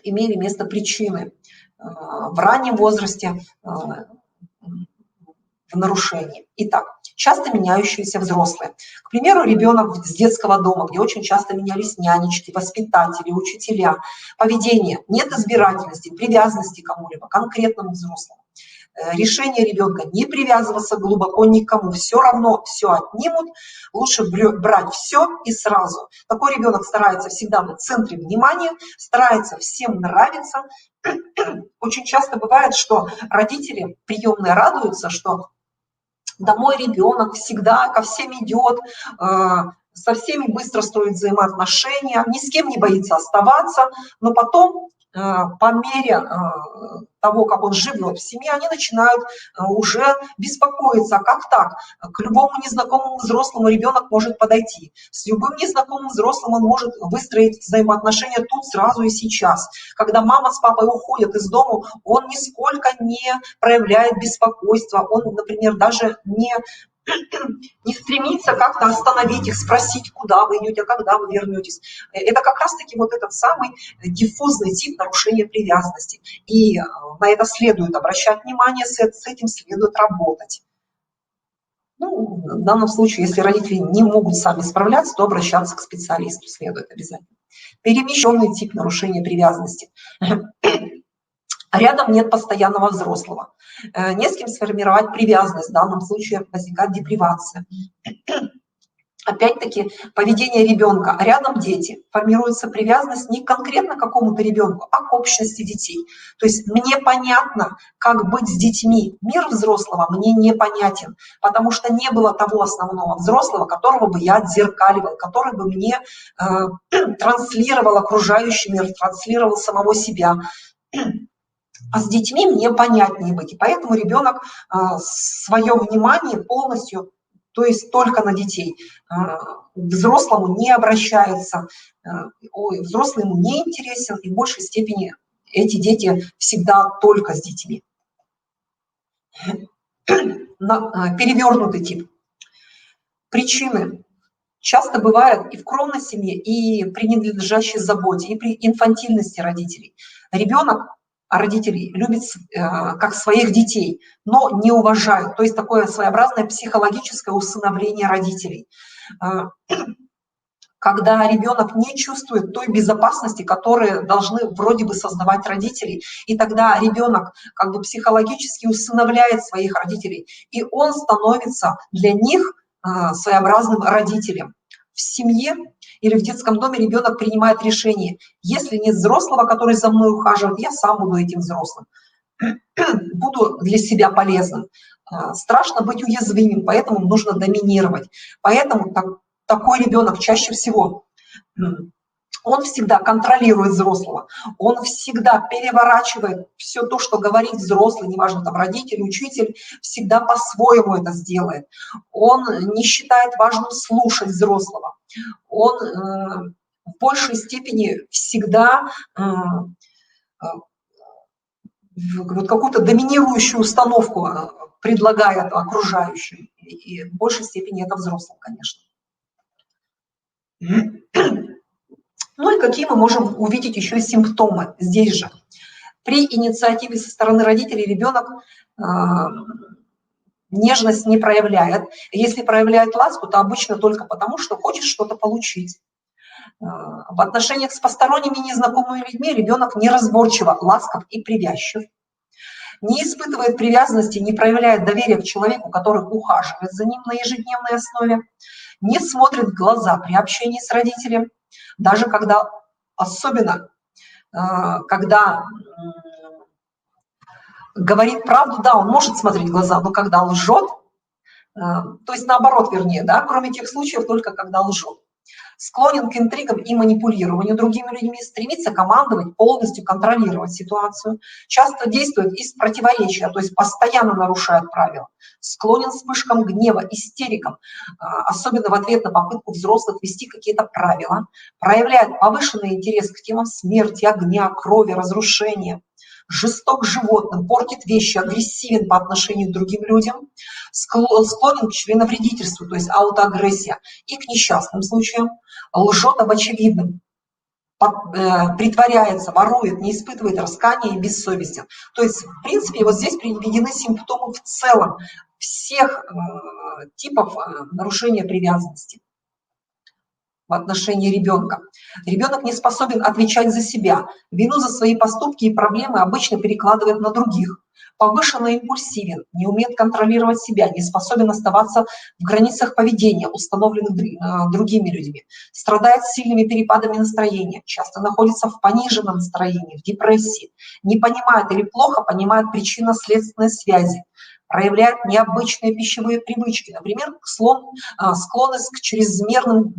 имели место причины в раннем возрасте в нарушении. Итак, часто меняющиеся взрослые. К примеру, ребенок с детского дома, где очень часто менялись нянечки, воспитатели, учителя. Поведение, нет избирательности, привязанности к кому-либо, конкретному взрослому. Решение ребенка не привязываться глубоко никому, все равно все отнимут, лучше брать все и сразу. Такой ребенок старается всегда быть в центре внимания, старается всем нравиться. Очень часто бывает, что родители приемные радуются, что домой ребенок всегда ко всем идет, со всеми быстро строит взаимоотношения, ни с кем не боится оставаться, но потом по мере того, как он живет в семье, они начинают уже беспокоиться, а как так? К любому незнакомому взрослому ребенок может подойти, с любым незнакомым взрослым он может выстроить взаимоотношения тут, сразу и сейчас. Когда мама с папой уходят из дома, он нисколько не проявляет беспокойства, он, например, даже не стремится как-то остановить их, спросить, куда вы идете, когда вы вернетесь. Это как раз-таки вот этот самый диффузный тип нарушения привязанности. И на это следует обращать внимание, с этим следует работать. Ну, в данном случае, если родители не могут сами справляться, то обращаться к специалисту следует обязательно. Перемещенный тип нарушения привязанности. Рядом нет постоянного взрослого. Не с кем сформировать привязанность. В данном случае возникает депривация. Опять-таки, поведение ребенка. Рядом дети. Формируется привязанность не конкретно к какому-то ребенку, а к общности детей. То есть мне понятно, как быть с детьми. Мир взрослого мне непонятен, потому что не было того основного взрослого, которого бы я отзеркаливал, который бы мне транслировал окружающий мир, транслировал самого себя. А с детьми мне понятнее быть. И поэтому ребенок свое внимание полностью, то есть только на детей, к взрослому не обращается. Взрослый ему не интересен, и в большей степени эти дети всегда только с детьми. Перевернутый тип. Причины часто бывают и в кровной семье, и при ненадлежащей заботе, и при инфантильности родителей. Ребенок, а родители любят как своих детей, но не уважают. То есть такое своеобразное психологическое усыновление родителей. Когда ребенок не чувствует той безопасности, которую должны вроде бы создавать родители, и тогда ребенок как бы психологически усыновляет своих родителей, и он становится для них своеобразным родителем. В семье или в детском доме ребенок принимает решение: если нет взрослого, который за мной ухаживает, я сам буду этим взрослым, буду для себя полезным. Страшно быть уязвимым, поэтому нужно доминировать. Поэтому такой ребенок чаще всего Он всегда контролирует взрослого, он всегда переворачивает все то, что говорит взрослый, неважно, там родитель, учитель, всегда по-своему это сделает. Он не считает важным слушать взрослого. Он в большей степени всегда вот какую-то доминирующую установку предлагает окружающим. И в большей степени это взрослым, конечно. Ну и какие мы можем увидеть еще симптомы здесь же. При инициативе со стороны родителей ребенок нежность не проявляет. Если проявляет ласку, то обычно только потому, что хочет что-то получить. В отношениях с посторонними незнакомыми людьми ребенок неразборчиво ласков и привязчив, не испытывает привязанности, не проявляет доверия к человеку, который ухаживает за ним на ежедневной основе, не смотрит в глаза при общении с родителем, даже когда, особенно когда говорит правду, да, он может смотреть в глаза, но когда лжет, то есть наоборот, вернее, да, кроме тех случаев, только когда лжет. Склонен к интригам и манипулированию другими людьми, стремится командовать, полностью контролировать ситуацию, часто действует из противоречия, то есть постоянно нарушает правила, склонен к вспышкам гнева, истерикам, особенно в ответ на попытку взрослых ввести какие-то правила, проявляет повышенный интерес к темам смерти, огня, крови, разрушения, жесток к животным, портит вещи, агрессивен по отношению к другим людям, склонен к членовредительству, то есть аутоагрессия, и к несчастным случаям, лжет об очевидном, притворяется, ворует, не испытывает раскаяния и бессовестен. То есть, в принципе, вот здесь приведены симптомы в целом всех типов нарушения привязанности в отношении ребенка. Ребенок не способен отвечать за себя. Вину за свои поступки и проблемы обычно перекладывает на других. Повышенно импульсивен, не умеет контролировать себя, не способен оставаться в границах поведения, установленных другими людьми. Страдает сильными перепадами настроения, часто находится в пониженном настроении, в депрессии. Не понимает или плохо понимает причинно-следственные связи. Проявляет необычные пищевые привычки, например, склонность к чрезмерным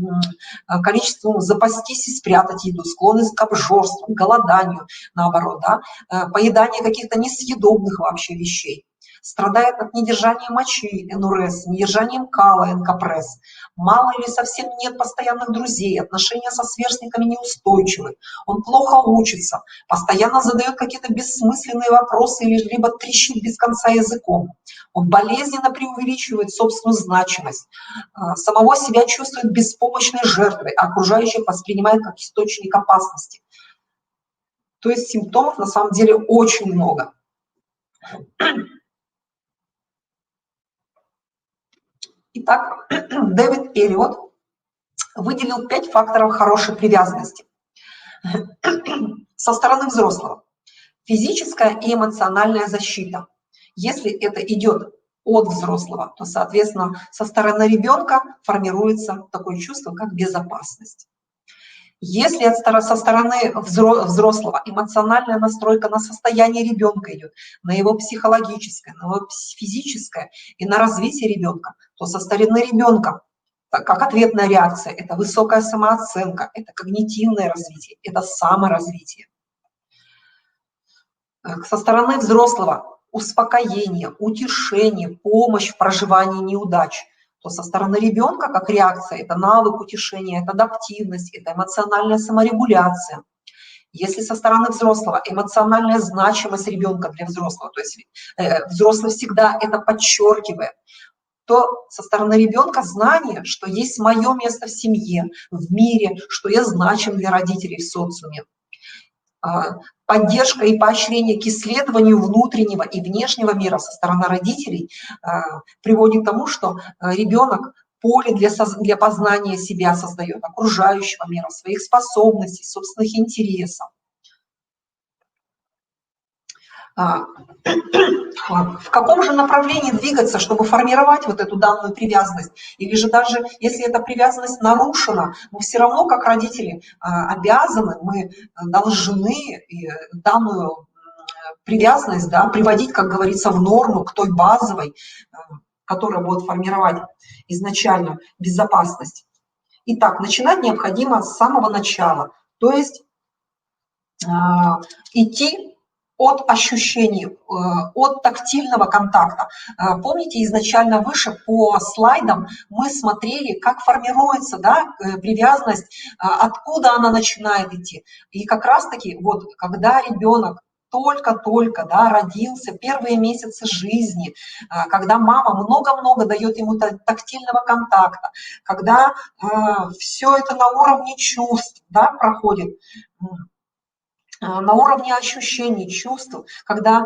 количеству запастись и спрятать еду, склонность к обжорству, к голоданию, наоборот, да, поедание каких-то несъедобных вообще вещей. Страдает от недержания мочи, НРС, недержанием кала, НКПРС. Мало или совсем нет постоянных друзей, отношения со сверстниками неустойчивы. Он плохо учится, постоянно задает какие-то бессмысленные вопросы или либо трещит без конца языком. Он болезненно преувеличивает собственную значимость, самого себя чувствует беспомощной жертвой, а окружающих воспринимает как источник опасности. То есть симптомов на самом деле очень много. Итак, Дэвид Эллиот выделил 5 факторов хорошей привязанности со стороны взрослого. Физическая и эмоциональная защита. Если это идет от взрослого, то, соответственно, со стороны ребенка формируется такое чувство, как безопасность. Если со стороны взрослого эмоциональная настройка на состояние ребенка идет, на его психологическое, на его физическое и на развитие ребенка, то со стороны ребенка, как ответная реакция, это высокая самооценка, это когнитивное развитие, это саморазвитие. Со стороны взрослого успокоение, утешение, помощь в проживании неудач, то со стороны ребенка, как реакция, это навык утешения, это адаптивность, это эмоциональная саморегуляция. Если со стороны взрослого эмоциональная значимость ребенка для взрослого, то есть взрослый всегда это подчеркивает, то со стороны ребенка знание, что есть мое место в семье, в мире, что я значим для родителей в социуме. Поддержка и поощрение к исследованию внутреннего и внешнего мира со стороны родителей приводит к тому, что ребенок поле для познания себя создает, окружающего мира, своих способностей, собственных интересов. В каком же направлении двигаться, чтобы формировать вот эту данную привязанность? Или же даже если эта привязанность нарушена, мы все равно, как родители, обязаны, мы должны данную привязанность, да, приводить, как говорится, в норму, к той базовой, которая будет формировать изначально безопасность. Итак, начинать необходимо с самого начала. То есть идти от ощущений, от тактильного контакта. Помните, изначально выше по слайдам мы смотрели, как формируется, да, привязанность, откуда она начинает идти. И как раз-таки вот когда ребенок только-только, да, родился, первые месяцы жизни, когда мама много-много дает ему тактильного контакта, когда все это на уровне чувств, да, проходит, на уровне ощущений, чувств, когда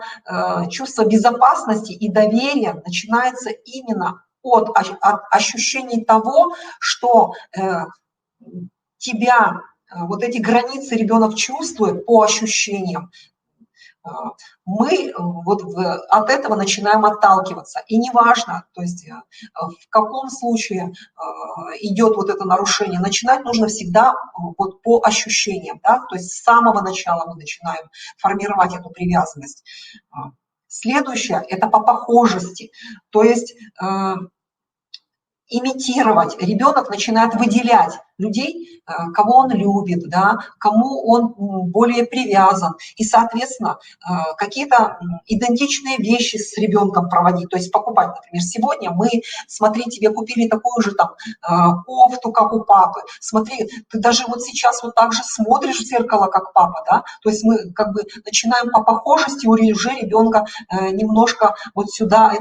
чувство безопасности и доверия начинается именно от ощущений того, что тебя, вот эти границы ребенок чувствует по ощущениям, мы вот от этого начинаем отталкиваться. И неважно, то есть в каком случае идет вот это нарушение, начинать нужно всегда вот по ощущениям, да, то есть с самого начала мы начинаем формировать эту привязанность. Следующее – это по похожести, то есть имитировать. Ребенок начинает выделять людей, кого он любит, да, кому он более привязан. И, соответственно, какие-то идентичные вещи с ребенком проводить. То есть покупать, например, сегодня мы, смотри, тебе купили такую же там кофту, как у папы. Смотри, ты даже вот сейчас вот так же смотришь в зеркало, как папа, да. То есть мы как бы начинаем по похожести уже ребенка немножко вот сюда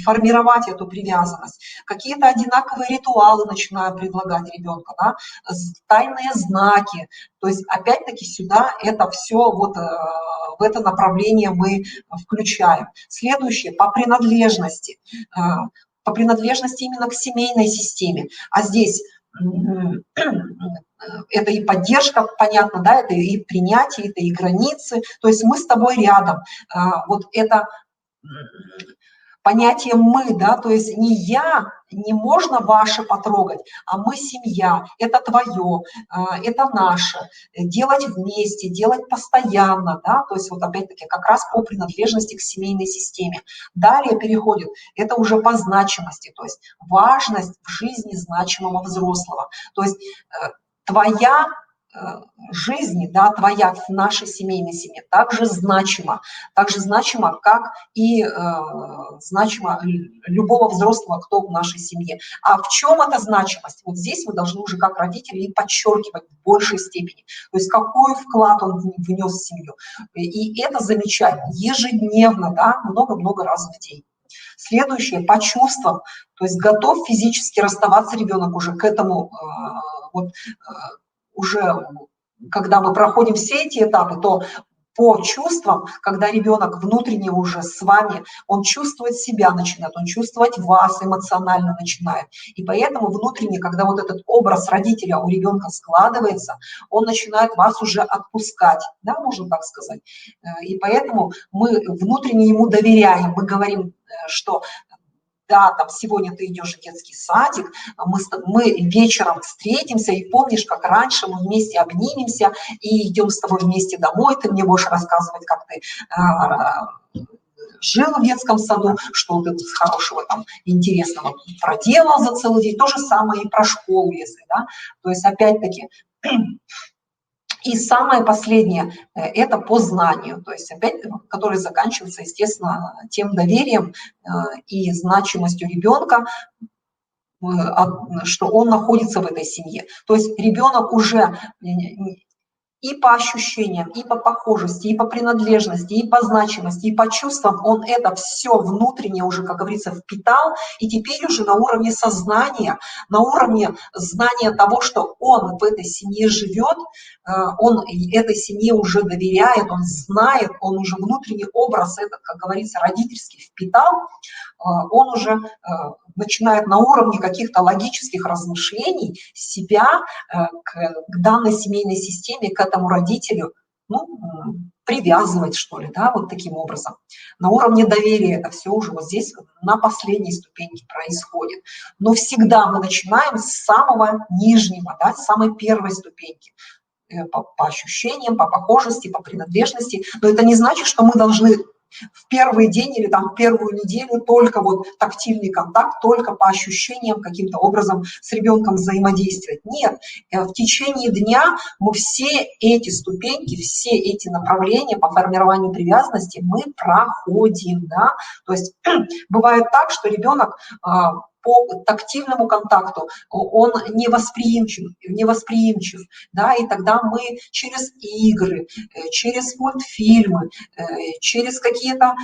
формировать эту привязанность. Какие-то одинаковые ритуалы начинаю предлагать ребенку, да? Тайные знаки. То есть опять-таки сюда это все вот в это направление мы включаем. Следующее по принадлежности. По принадлежности именно к семейной системе. А здесь это и поддержка, понятно, да, это и принятие, это и границы. То есть мы с тобой рядом. Вот это понятие «мы», да, то есть не я, не можно ваше потрогать, а мы семья, это твое, это наше, делать вместе, делать постоянно, да, то есть вот опять-таки как раз по принадлежности к семейной системе. Далее переходит, это уже по значимости, то есть важность в жизни значимого взрослого, то есть твоя жизни, да, твоя в нашей семейной семье также значима, как и значимо любого взрослого, кто в нашей семье. А в чем эта значимость? Вот здесь вы должны уже как родители и подчеркивать в большей степени, то есть какой вклад он внес в семью. И это замечать ежедневно, да, много-много раз в день. Следующее, по чувствам, то есть готов физически расставаться ребенок уже к этому, уже когда мы проходим все эти этапы, то по чувствам, когда ребенок внутренне уже с вами, он чувствует себя начинает, он чувствовать вас эмоционально начинает. И поэтому внутренне, когда вот этот образ родителя у ребенка складывается, он начинает вас уже отпускать, да, можно так сказать. И поэтому мы внутренне ему доверяем, мы говорим, что да, там сегодня ты идешь в детский садик, мы вечером встретимся, и помнишь, как раньше мы вместе обнимемся и идем с тобой вместе домой, ты мне будешь рассказывать, как ты жил в детском саду, что ты хорошего там интересного проделал за целый день. То же самое и про школу, если, да, то есть опять-таки. И самое последнее – это по знанию, то есть опять, который заканчивается, естественно, тем доверием и значимостью ребенка, что он находится в этой семье. То есть ребенок уже и по ощущениям, и по похожести, и по принадлежности, и по значимости, и по чувствам, он это все внутренне уже, как говорится, впитал, и теперь уже на уровне сознания, на уровне знания того, что он в этой семье живет, он этой семье уже доверяет, он знает, он уже внутренний образ этот, как говорится, родительский впитал, он уже начинает на уровне каких-то логических размышлений себя к данной семейной системе, к этому родителю, ну, привязывать, что ли, да, вот таким образом. На уровне доверия это все уже вот здесь на последней ступеньке происходит. Но всегда мы начинаем с самого нижнего, да, с самой первой ступеньки. По ощущениям, по похожести, по принадлежности. Но это не значит, что мы должны в первый день или там в первую неделю только вот тактильный контакт, только по ощущениям каким-то образом с ребенком взаимодействовать. Нет, в течение дня мы все эти ступеньки, все эти направления по формированию привязанности мы проходим, да, то есть бывает так, что ребенок по тактильному контакту он невосприимчив, да, и тогда мы через игры, через мультфильмы, через какие-то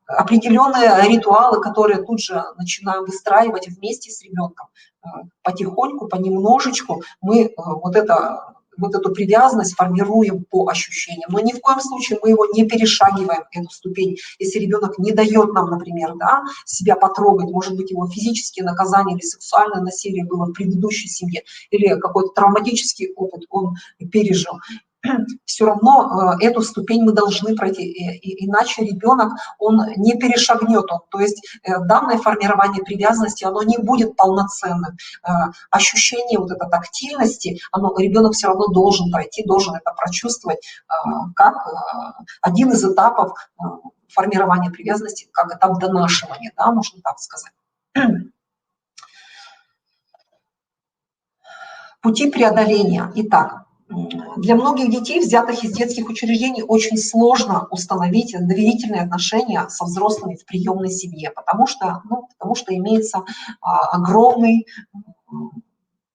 определенные ритуалы, которые тут же начинаем выстраивать вместе с ребенком, потихоньку, понемножечку мы вот эту привязанность формируем по ощущениям. Но ни в коем случае мы его не перешагиваем, эту ступень. Если ребенок не дает нам, например, да, себя потрогать, может быть, его физические наказания или сексуальное насилие было в предыдущей семье, или какой-то травматический опыт он пережил, все равно эту ступень мы должны пройти, иначе ребенок, он не перешагнет. То есть данное формирование привязанности, оно не будет полноценным. Ощущение вот этой тактильности, ребенок все равно должен пройти, должен это прочувствовать, как один из этапов формирования привязанности, как этап донашивания, да, можно так сказать. Пути преодоления. Итак, для многих детей, взятых из детских учреждений, очень сложно установить доверительные отношения со взрослыми в приемной семье, потому что имеется огромный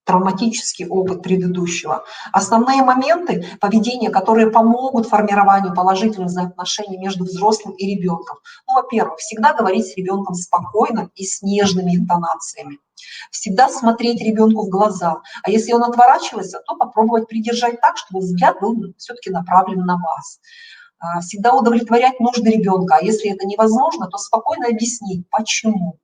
травматический опыт предыдущего. Основные моменты поведения, которые помогут формированию положительных взаимоотношений между взрослым и ребенком. Во-первых, всегда говорить с ребенком спокойно и с нежными интонациями. Всегда смотреть ребенку в глаза. А если он отворачивается, то попробовать придержать так, чтобы взгляд был все-таки направлен на вас. Всегда удовлетворять нужды ребенка. А если это невозможно, то спокойно объяснить, почему.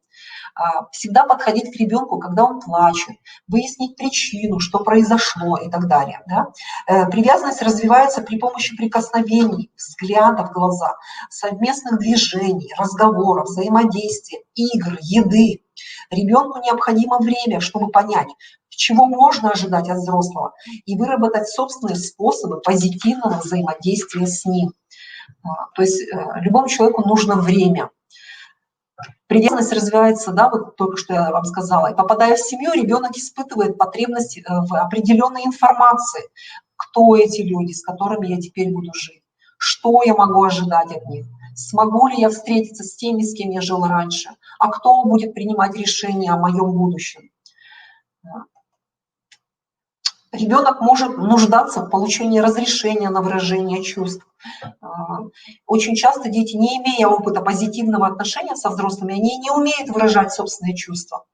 Всегда подходить к ребенку, когда он плачет, выяснить причину, что произошло и так далее. Да? Привязанность развивается при помощи прикосновений, взгляда в глаза, совместных движений, разговоров, взаимодействия, игр, еды. Ребенку необходимо время, чтобы понять, чего можно ожидать от взрослого, и выработать собственные способы позитивного взаимодействия с ним. То есть любому человеку нужно время. Привязанность развивается, да, вот только что я вам сказала, и попадая в семью, ребенок испытывает потребность в определенной информации. Кто эти люди, с которыми я теперь буду жить? Что я могу ожидать от них? Смогу ли я встретиться с теми, с кем я жил раньше? А кто будет принимать решения о моем будущем? Ребенок может нуждаться в получении разрешения на выражение чувств. Очень часто дети, не имея опыта позитивного отношения со взрослыми, они не умеют выражать собственные чувства.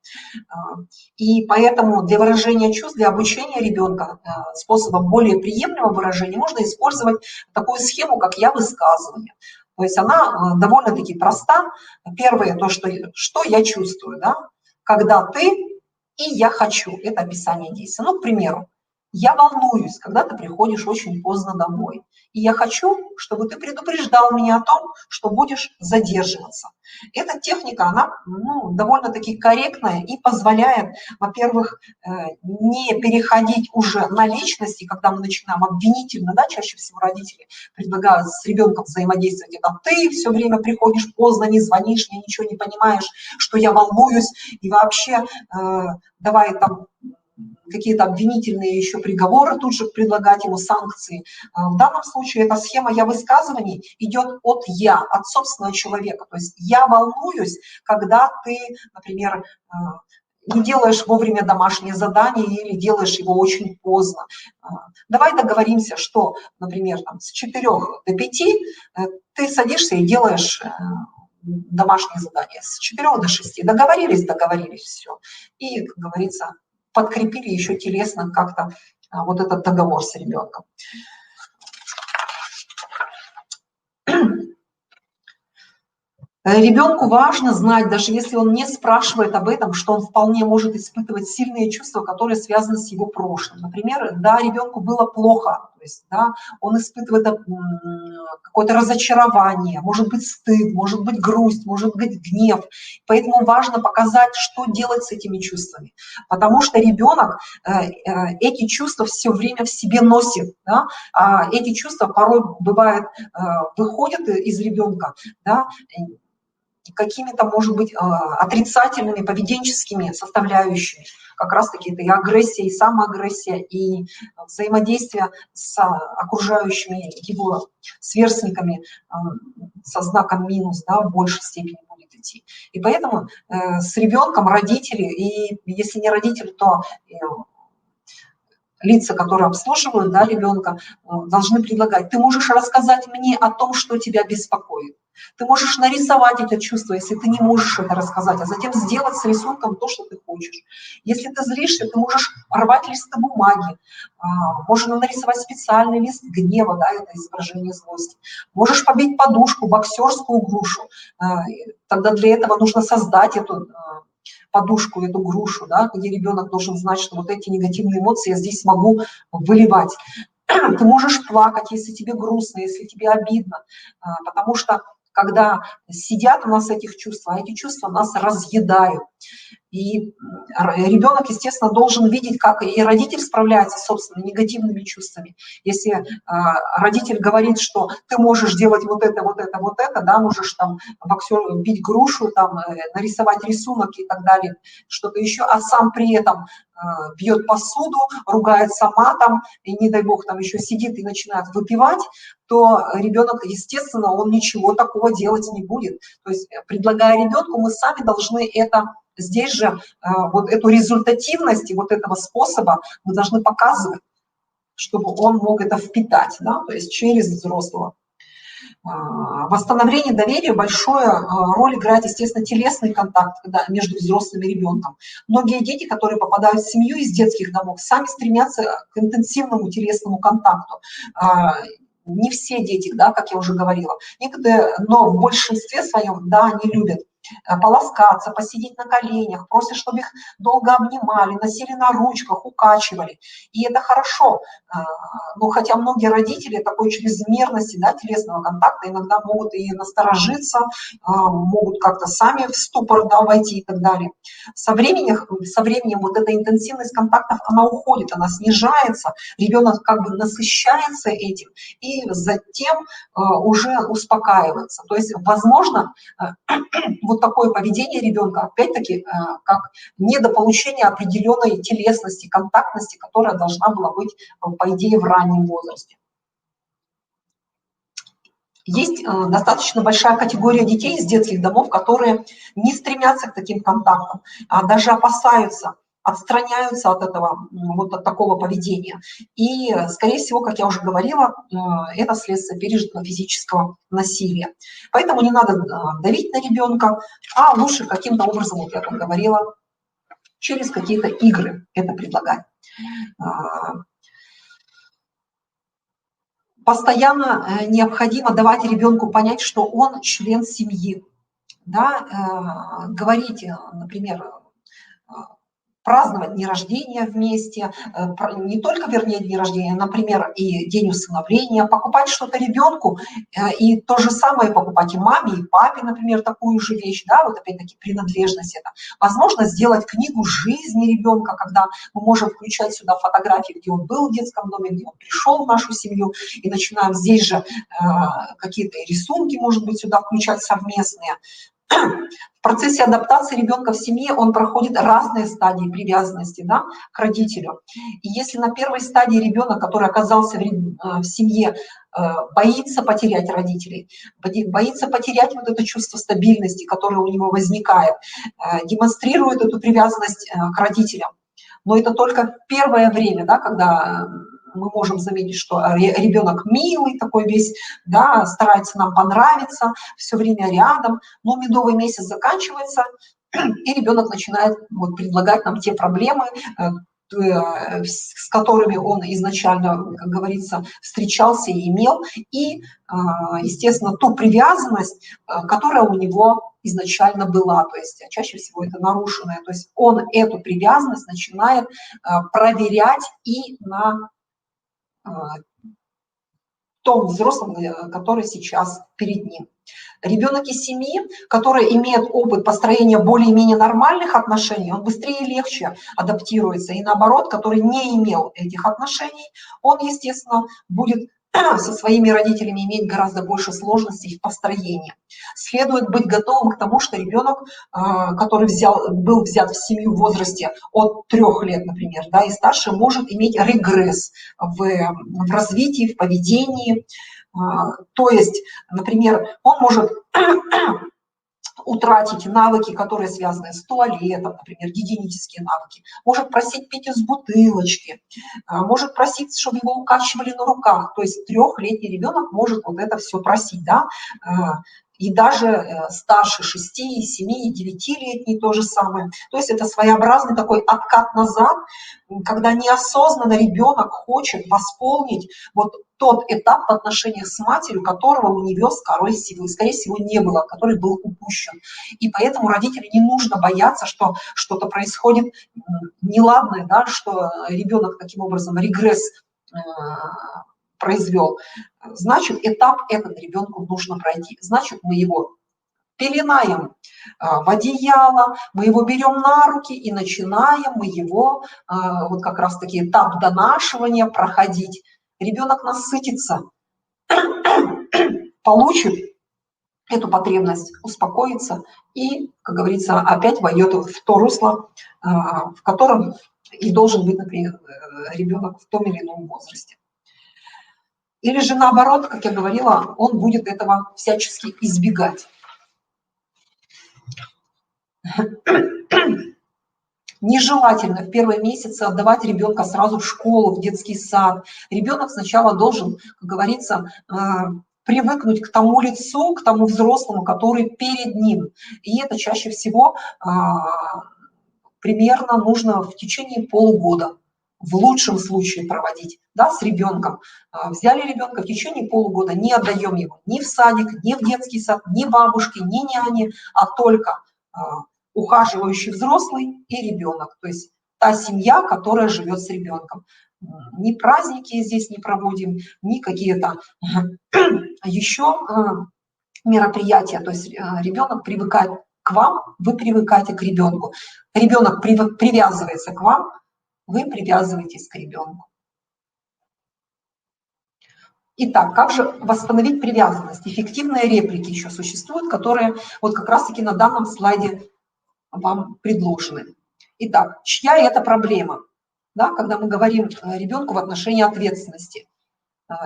И поэтому для выражения чувств, для обучения ребенка способом более приемлемого выражения можно использовать такую схему, как «я-высказывание». То есть она довольно-таки проста. Первое, то, что я чувствую, да? Когда ты и я хочу. Это описание действия. К примеру, я волнуюсь, когда ты приходишь очень поздно домой. И я хочу, чтобы ты предупреждал меня о том, что будешь задерживаться. Эта техника, она довольно-таки корректная и позволяет, во-первых, не переходить уже на личности, когда мы начинаем обвинительно, да, чаще всего родители предлагают с ребенком взаимодействовать. Это ты все время приходишь поздно, не звонишь, мне ничего не понимаешь, что я волнуюсь, и вообще давай там какие-то обвинительные еще приговоры тут же предлагать ему, санкции. В данном случае эта схема «я-высказываний» идет от «я», от собственного человека. То есть я волнуюсь, когда ты, например, не делаешь вовремя домашнее задание или делаешь его очень поздно. Давай договоримся, что, например, с 4 до 5 ты садишься и делаешь домашнее задание. С 4 до 6 договорились, все. И, как говорится, подкрепили еще телесно как-то вот этот договор с ребенком. Ребенку важно знать, даже если он не спрашивает об этом, что он вполне может испытывать сильные чувства, которые связаны с его прошлым. Например, да, ребенку было плохо, то есть, да, он испытывает какое-то разочарование, может быть стыд, может быть грусть, может быть гнев. Поэтому важно показать, что делать с этими чувствами, потому что ребенок эти чувства все время в себе носит, да? Эти чувства порой бывают, выходят из ребенка, да, какими-то, может быть, отрицательными поведенческими составляющими. Как раз-таки это и агрессия, и самоагрессия, и взаимодействие с окружающими его сверстниками со знаком минус, да, в большей степени будет идти. И поэтому с ребенком родители, и если не родители, то лица, которые обслуживают, да, ребенка, должны предлагать: ты можешь рассказать мне о том, что тебя беспокоит. Ты можешь нарисовать это чувство, если ты не можешь это рассказать, а затем сделать с рисунком то, что ты хочешь. Если ты злишься, ты можешь порвать листы бумаги, можно нарисовать специальный лист гнева, да, это изображение злости. Можешь побить подушку, боксерскую грушу. Тогда для этого нужно создать эту подушку, эту грушу, да, где ребенок должен знать, что вот эти негативные эмоции я здесь могу выливать. Ты можешь плакать, если тебе грустно, если тебе обидно, потому что когда сидят у нас этих чувств, эти чувства нас разъедают. И ребенок, естественно, должен видеть, как и родитель справляется с собственными негативными чувствами. Если родитель говорит, что ты можешь делать вот это, вот это, вот это, да, можешь там боксер бить грушу, там, нарисовать рисунок и так далее, что-то еще, а сам при этом бьет посуду, ругается матом, и, не дай бог, там еще сидит и начинает выпивать, то ребенок, естественно, он ничего такого делать не будет. То есть, предлагая ребенку, мы сами должны это здесь же, вот эту результативность и вот этого способа мы должны показывать, чтобы он мог это впитать, да, то есть через взрослого. Восстановление доверия большую роль играет, естественно, телесный контакт между взрослым и ребенком. Многие дети, которые попадают в семью из детских домов, сами стремятся к интенсивному телесному контакту. Не все дети, да, как я уже говорила, некоторые, но в большинстве своем, да, они любят поласкаться, посидеть на коленях, просят, чтобы их долго обнимали, носили на ручках, укачивали. И это хорошо. Но хотя многие родители такой чрезмерности, да, телесного контакта иногда могут и насторожиться, могут как-то сами в ступор, да, войти и так далее. Со временем вот эта интенсивность контактов, она уходит, она снижается, ребенок как бы насыщается этим и затем уже успокаивается. То есть, возможно, вот такое поведение ребенка, опять-таки, как недополучение определенной телесности, контактности, которая должна была быть, по идее, в раннем возрасте. Есть достаточно большая категория детей из детских домов, которые не стремятся к таким контактам, а даже опасаются, отстраняются от этого, вот от такого поведения. И, скорее всего, как я уже говорила, это следствие пережитого физического насилия. Поэтому не надо давить на ребенка, а лучше каким-то образом, вот я как говорила, через какие-то игры это предлагать. Постоянно необходимо давать ребенку понять, что он член семьи. Да, говорить, например, праздновать дни рождения вместе, не только, вернее, дни рождения, например, и день усыновления, покупать что-то ребенку, и то же самое покупать и маме, и папе, например, такую же вещь, да, вот опять-таки принадлежность это. Возможно, сделать книгу жизни ребенка, когда мы можем включать сюда фотографии, где он был в детском доме, где он пришел в нашу семью, и начинаем здесь же какие-то рисунки, может быть, сюда включать совместные. В процессе адаптации ребенка в семье он проходит разные стадии привязанности, да, к родителю. И если на первой стадии ребенок, который оказался в семье, боится потерять родителей, боится потерять вот это чувство стабильности, которое у него возникает, демонстрирует эту привязанность к родителям. Но это только первое время, да, когда мы можем заметить, что ребенок милый такой весь, да, старается нам понравиться, все время рядом, но медовый месяц заканчивается, и ребенок начинает вот предлагать нам те проблемы, с которыми он изначально, как говорится, встречался и имел, и, естественно, ту привязанность, которая у него изначально была, то есть чаще всего это нарушенная, то есть он эту привязанность начинает проверять и на том взрослом, который сейчас перед ним. Ребенок из семьи, который имеет опыт построения более-менее нормальных отношений, он быстрее и легче адаптируется. И наоборот, который не имел этих отношений, он, естественно, будет со своими родителями иметь гораздо больше сложностей в построении. Следует быть готовым к тому, что ребенок, который был взят в семью в возрасте от 3 лет, например, да, и старше, может иметь регресс в развитии, в поведении. То есть, например, он может утратить навыки, которые связаны с туалетом, например, гигиенические навыки, может просить пить из бутылочки, может просить, чтобы его укачивали на руках. То есть 3-летний ребенок может вот это все просить, да, и даже старше 6, 7, 9-летний то же самое. То есть это своеобразный такой откат назад, когда неосознанно ребенок хочет восполнить вот тот этап в отношениях с матерью, которого у нее, скорее всего, не было, который был упущен. И поэтому родителю не нужно бояться, что что-то происходит неладное, да, что ребенок таким образом регресс произвел. Значит, этап этот ребенку нужно пройти. Значит, мы его пеленаем в одеяло, мы его берем на руки и начинаем мы его вот как раз-таки этап донашивания проходить. Ребенок насытится, получит эту потребность, успокоится и, как говорится, опять войдет в то русло, в котором и должен быть, например, ребенок в том или ином возрасте. Или же наоборот, как я говорила, он будет этого всячески избегать. Нежелательно в первые месяцы отдавать ребенка сразу в школу, в детский сад. Ребенок сначала должен, как говорится, привыкнуть к тому лицу, к тому взрослому, который перед ним. И это чаще всего примерно нужно в течение полугода, в лучшем случае проводить, да, с ребенком. Взяли ребенка в течение полугода, не отдаем его ни в садик, ни в детский сад, ни бабушке, ни няне, а только ухаживающий взрослый и ребенок, то есть та семья, которая живет с ребенком. Ни праздники здесь не проводим, ни какие-то еще мероприятия, то есть ребенок привыкает к вам, вы привыкаете к ребенку. Ребенок привязывается к вам, вы привязываетесь к ребенку. Итак, как же восстановить привязанность? Эффективные реплики еще существуют, которые вот как раз-таки на данном слайде вам предложены. Итак, чья это проблема? Да, когда мы говорим ребенку в отношении ответственности.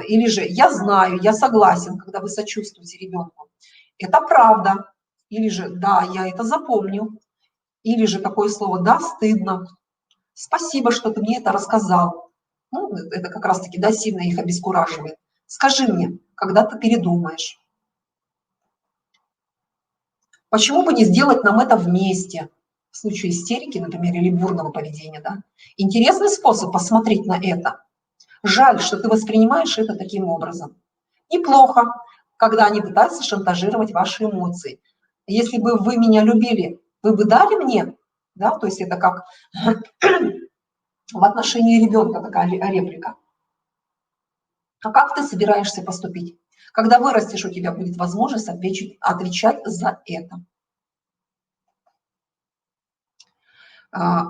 Или же я знаю, я согласен, когда вы сочувствуете ребенку. Это правда. Или же да, я это запомню. Или же такое слово да, стыдно. Спасибо, что ты мне это рассказал. Ну, это как раз-таки да, сильно их обескураживает. Скажи мне, когда ты передумаешь. Почему бы не сделать нам это вместе? В случае истерики, например, или бурного поведения. Да? Интересный способ посмотреть на это. Жаль, что ты воспринимаешь это таким образом. Неплохо, когда они пытаются шантажировать ваши эмоции. Если бы вы меня любили, вы бы дали мне? Да? То есть это как в отношении ребенка такая реплика. А как ты собираешься поступить? Когда вырастешь, у тебя будет возможность отвечать за это.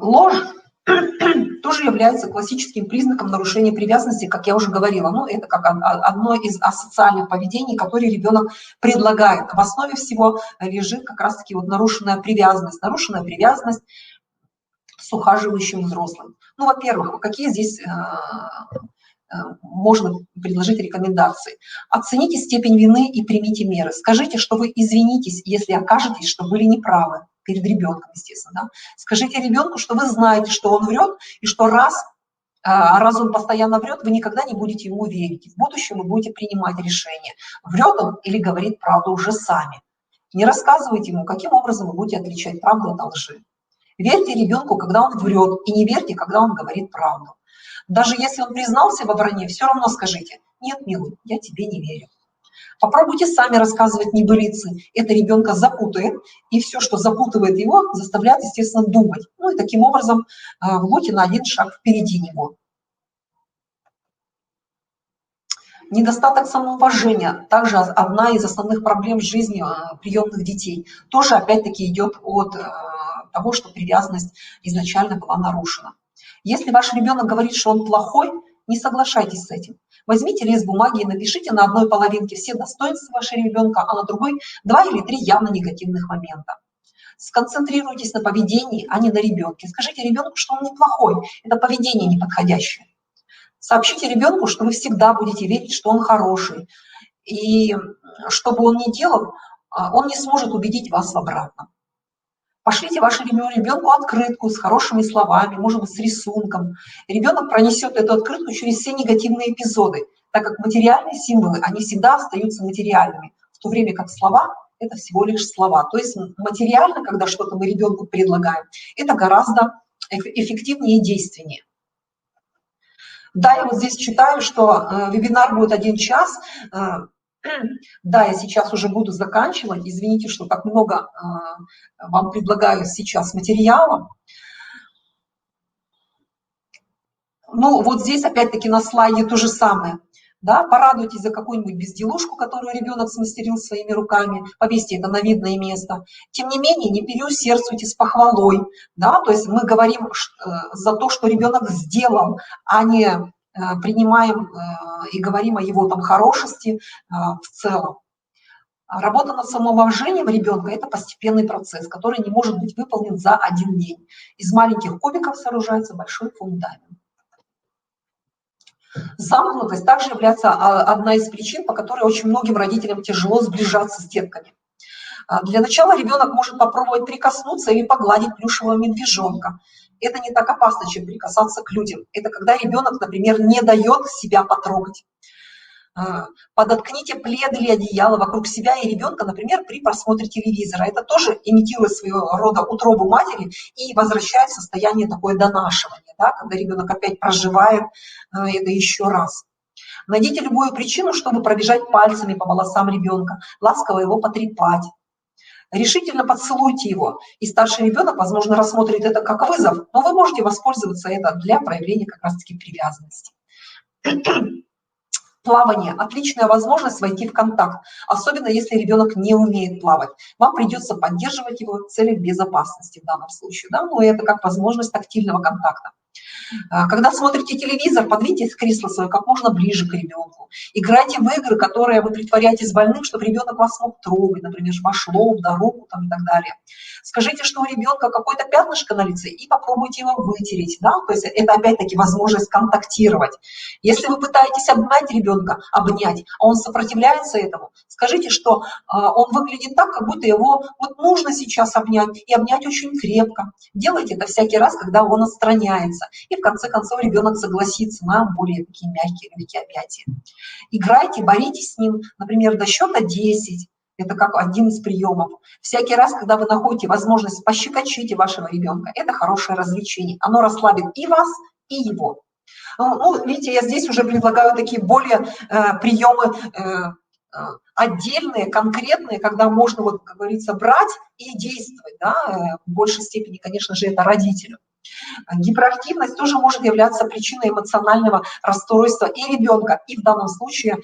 Ложь тоже является классическим признаком нарушения привязанности, как я уже говорила. Ну, это как одно из асоциальных поведений, которые ребенок предлагает. В основе всего лежит как раз-таки вот нарушенная привязанность с ухаживающим взрослым. Ну, во-первых, какие здесь можно предложить рекомендации. Оцените степень вины и примите меры. Скажите, что вы извинитесь, если окажетесь, что были неправы перед ребенком, естественно. Да? Скажите ребенку, что вы знаете, что он врет, и что раз он постоянно врет, вы никогда не будете ему верить. В будущем вы будете принимать решение, врет он или говорит правду уже сами. Не рассказывайте ему, каким образом вы будете отличать правду от лжи. Верьте ребенку, когда он врет, и не верьте, когда он говорит правду. Даже если он признался во вранье, все равно скажите: нет, милый, я тебе не верю. Попробуйте сами рассказывать небылицы. Это ребенка запутает, и все, что запутывает его, заставляет, естественно, думать. Ну и таким образом вы будете на один шаг впереди него. Недостаток самоуважения также одна из основных проблем в жизни приемных детей. Тоже опять-таки идет от того, что привязанность изначально была нарушена. Если ваш ребенок говорит, что он плохой, не соглашайтесь с этим. Возьмите лист бумаги и напишите на одной половинке все достоинства вашего ребенка, а на другой 2 или 3 явно негативных момента. Сконцентрируйтесь на поведении, а не на ребенке. Скажите ребенку, что он неплохой, это поведение неподходящее. Сообщите ребенку, что вы всегда будете верить, что он хороший. И что бы он ни делал, он не сможет убедить вас в обратном. Пошлите вашему ребенку открытку с хорошими словами, может быть, с рисунком. Ребенок пронесет эту открытку через все негативные эпизоды, так как материальные символы, они всегда остаются материальными, в то время как слова – это всего лишь слова. То есть материально, когда что-то мы ребенку предлагаем, это гораздо эффективнее и действеннее. Да, я вот здесь читаю, что вебинар будет 1 час. Да, я сейчас уже буду заканчивать. Извините, что так много вам предлагаю сейчас материала. Ну, вот здесь опять-таки на слайде то же самое. Да, порадуйтесь за какую-нибудь безделушку, которую ребенок смастерил своими руками, повесьте это на видное место. Тем не менее, не переусердствуйте с похвалой. Да, то есть мы говорим за то, что ребенок сделал, а не принимаем и говорим о его там хорошести в целом. Работа над самоуважением ребенка – это постепенный процесс, который не может быть выполнен за 1 день. Из маленьких кубиков сооружается большой фундамент. Замкнутость также является одна из причин, по которой очень многим родителям тяжело сближаться с детками. Для начала ребенок может попробовать прикоснуться или погладить плюшевого медвежонка. Это не так опасно, чем прикасаться к людям. Это когда ребенок, например, не дает себя потрогать. Подоткните плед или одеяло вокруг себя и ребенка, например, при просмотре телевизора. Это тоже имитирует своего рода утробу матери и возвращает в состояние такое донашивание, да, когда ребенок опять проживает это еще раз. Найдите любую причину, чтобы пробежать пальцами по волосам ребенка, ласково его потрепать. Решительно поцелуйте его, и старший ребенок, возможно, рассмотрит это как вызов, но вы можете воспользоваться это для проявления как раз-таки привязанности. Плавание – отличная возможность войти в контакт, особенно если ребенок не умеет плавать. Вам придется поддерживать его в целях безопасности в данном случае, да? Но это как возможность тактильного контакта. Когда смотрите телевизор, подвиньте кресло свое как можно ближе к ребенку. Играйте в игры, которые вы притворяетесь больным, чтобы ребенок вас мог трогать, например, ваш лоб, да, руку там, и так далее. Скажите, что у ребенка какое-то пятнышко на лице, и попробуйте его вытереть. Да? То есть это опять-таки возможность контактировать. Если вы пытаетесь обнять ребенка, обнять, а он сопротивляется этому, скажите, что он выглядит так, как будто его вот нужно сейчас обнять, и обнять очень крепко. Делайте это всякий раз, когда он отстраняется. И в конце концов ребенок согласится на более такие мягкие, легкие объятия. Играйте, боритесь с ним, например, до счета 10. Это как один из приемов. Всякий раз, когда вы находите возможность пощекочить вашего ребенка, это хорошее развлечение. Оно расслабит и вас, и его. Ну, видите, я здесь уже предлагаю такие более приемы отдельные, конкретные, когда можно, вот, как говорится, брать и действовать. Да? В большей степени, конечно же, это родителю. Гиперактивность тоже может являться причиной эмоционального расстройства и ребенка, и в данном случае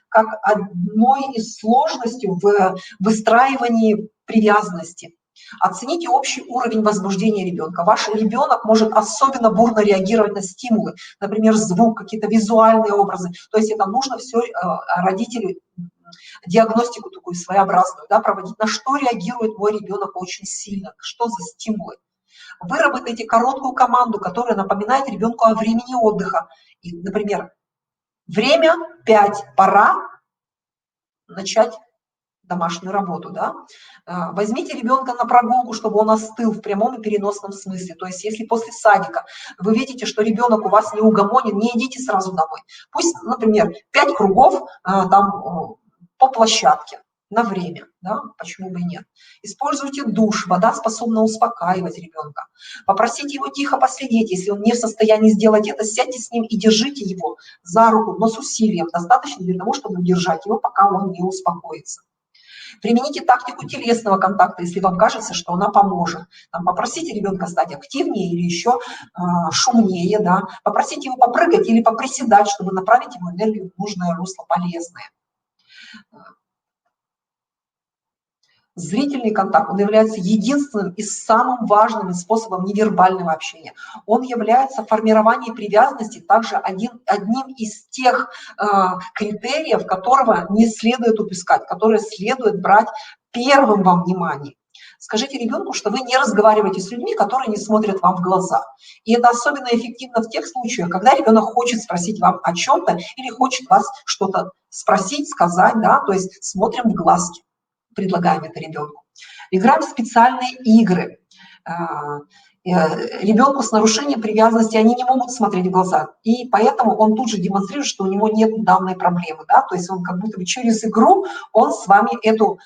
как одной из сложностей в выстраивании привязанности. Оцените общий уровень возбуждения ребенка. Ваш ребенок может особенно бурно реагировать на стимулы, например, звук, какие-то визуальные образы. То есть это нужно все родителю диагностику такую своеобразную, да, проводить, на что реагирует мой ребенок очень сильно, что за стимулы. Выработайте короткую команду, которая напоминает ребенку о времени отдыха. И, например, время 5, пора начать домашнюю работу. Да? Возьмите ребенка на прогулку, чтобы он остыл в прямом и переносном смысле. То есть если после садика вы видите, что ребенок у вас не угомонен, не идите сразу домой. Пусть, например, 5 кругов там, по площадке. На время, да, почему бы и нет. Используйте душ, вода способна успокаивать ребенка. Попросите его тихо последить, если он не в состоянии сделать это, сядьте с ним и держите его за руку, но с усилием, достаточно для того, чтобы удержать его, пока он не успокоится. Примените тактику телесного контакта, если вам кажется, что она поможет. Там, попросите ребенка стать активнее или еще шумнее, да? Попросите его попрыгать или поприседать, чтобы направить ему энергию в нужное русло, полезное. Зрительный контакт, он является единственным и самым важным способом невербального общения. Он является формированием привязанности также одним из тех критериев, которого не следует упускать, которые следует брать первым во внимание. Скажите ребенку, что вы не разговариваете с людьми, которые не смотрят вам в глаза. И это особенно эффективно в тех случаях, когда ребенок хочет спросить вам о чем-то или хочет вас что-то спросить, сказать, да, то есть смотрим в глазки. Предлагаем это ребенку. Играем в специальные игры. Ребенку с нарушением привязанности, они не могут смотреть в глаза, и поэтому он тут же демонстрирует, что у него нет данной проблемы, да, то есть он как будто бы через игру, он с вами эту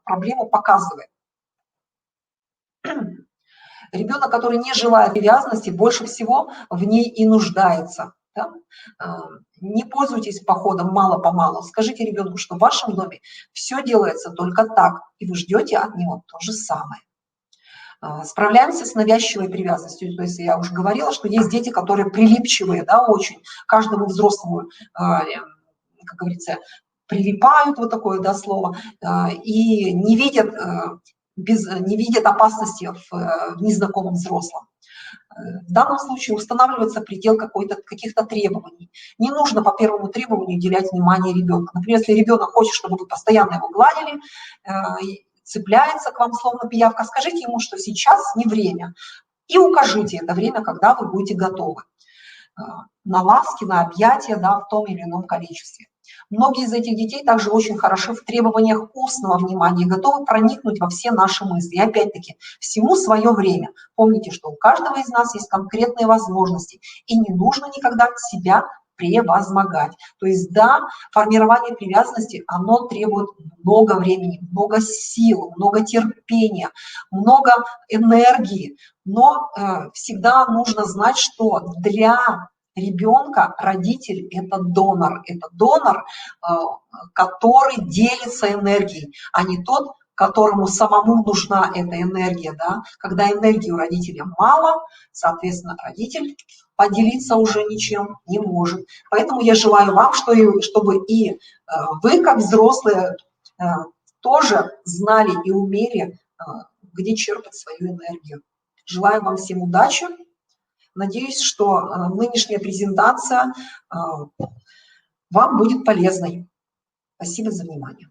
проблему показывает. Ребенок, который не желает привязанности, больше всего в ней и нуждается. Да? Не пользуйтесь походом мало-помалу. Скажите ребенку, что в вашем доме все делается только так, и вы ждете от него то же самое. Справляемся с навязчивой привязанностью. То есть я уже говорила, что есть дети, которые прилипчивые, да, очень каждому взрослому, как говорится, прилипают, вот такое, да, слово, и не видят опасности в незнакомом взрослом. В данном случае устанавливается предел каких-то требований. Не нужно по первому требованию уделять внимание ребенку. Например, если ребенок хочет, чтобы вы постоянно его гладили, цепляется к вам словно пиявка, скажите ему, что сейчас не время, и укажите это время, когда вы будете готовы на ласки, на объятия, да, в том или ином количестве. Многие из этих детей также очень хороши в требованиях устного внимания, готовы проникнуть во все наши мысли. И опять-таки, всему свое время. Помните, что у каждого из нас есть конкретные возможности, и не нужно никогда себя превозмогать. То есть, да, формирование привязанности, оно требует много времени, много сил, много терпения, много энергии, но всегда нужно знать, что для ребенка родитель – это донор, который делится энергией, а не тот, которому самому нужна эта энергия. Да? Когда энергии у родителя мало, соответственно, родитель поделиться уже ничем не может. Поэтому я желаю вам, чтобы и вы, как взрослые, тоже знали и умели, где черпать свою энергию. Желаю вам всем удачи. Надеюсь, что нынешняя презентация вам будет полезной. Спасибо за внимание.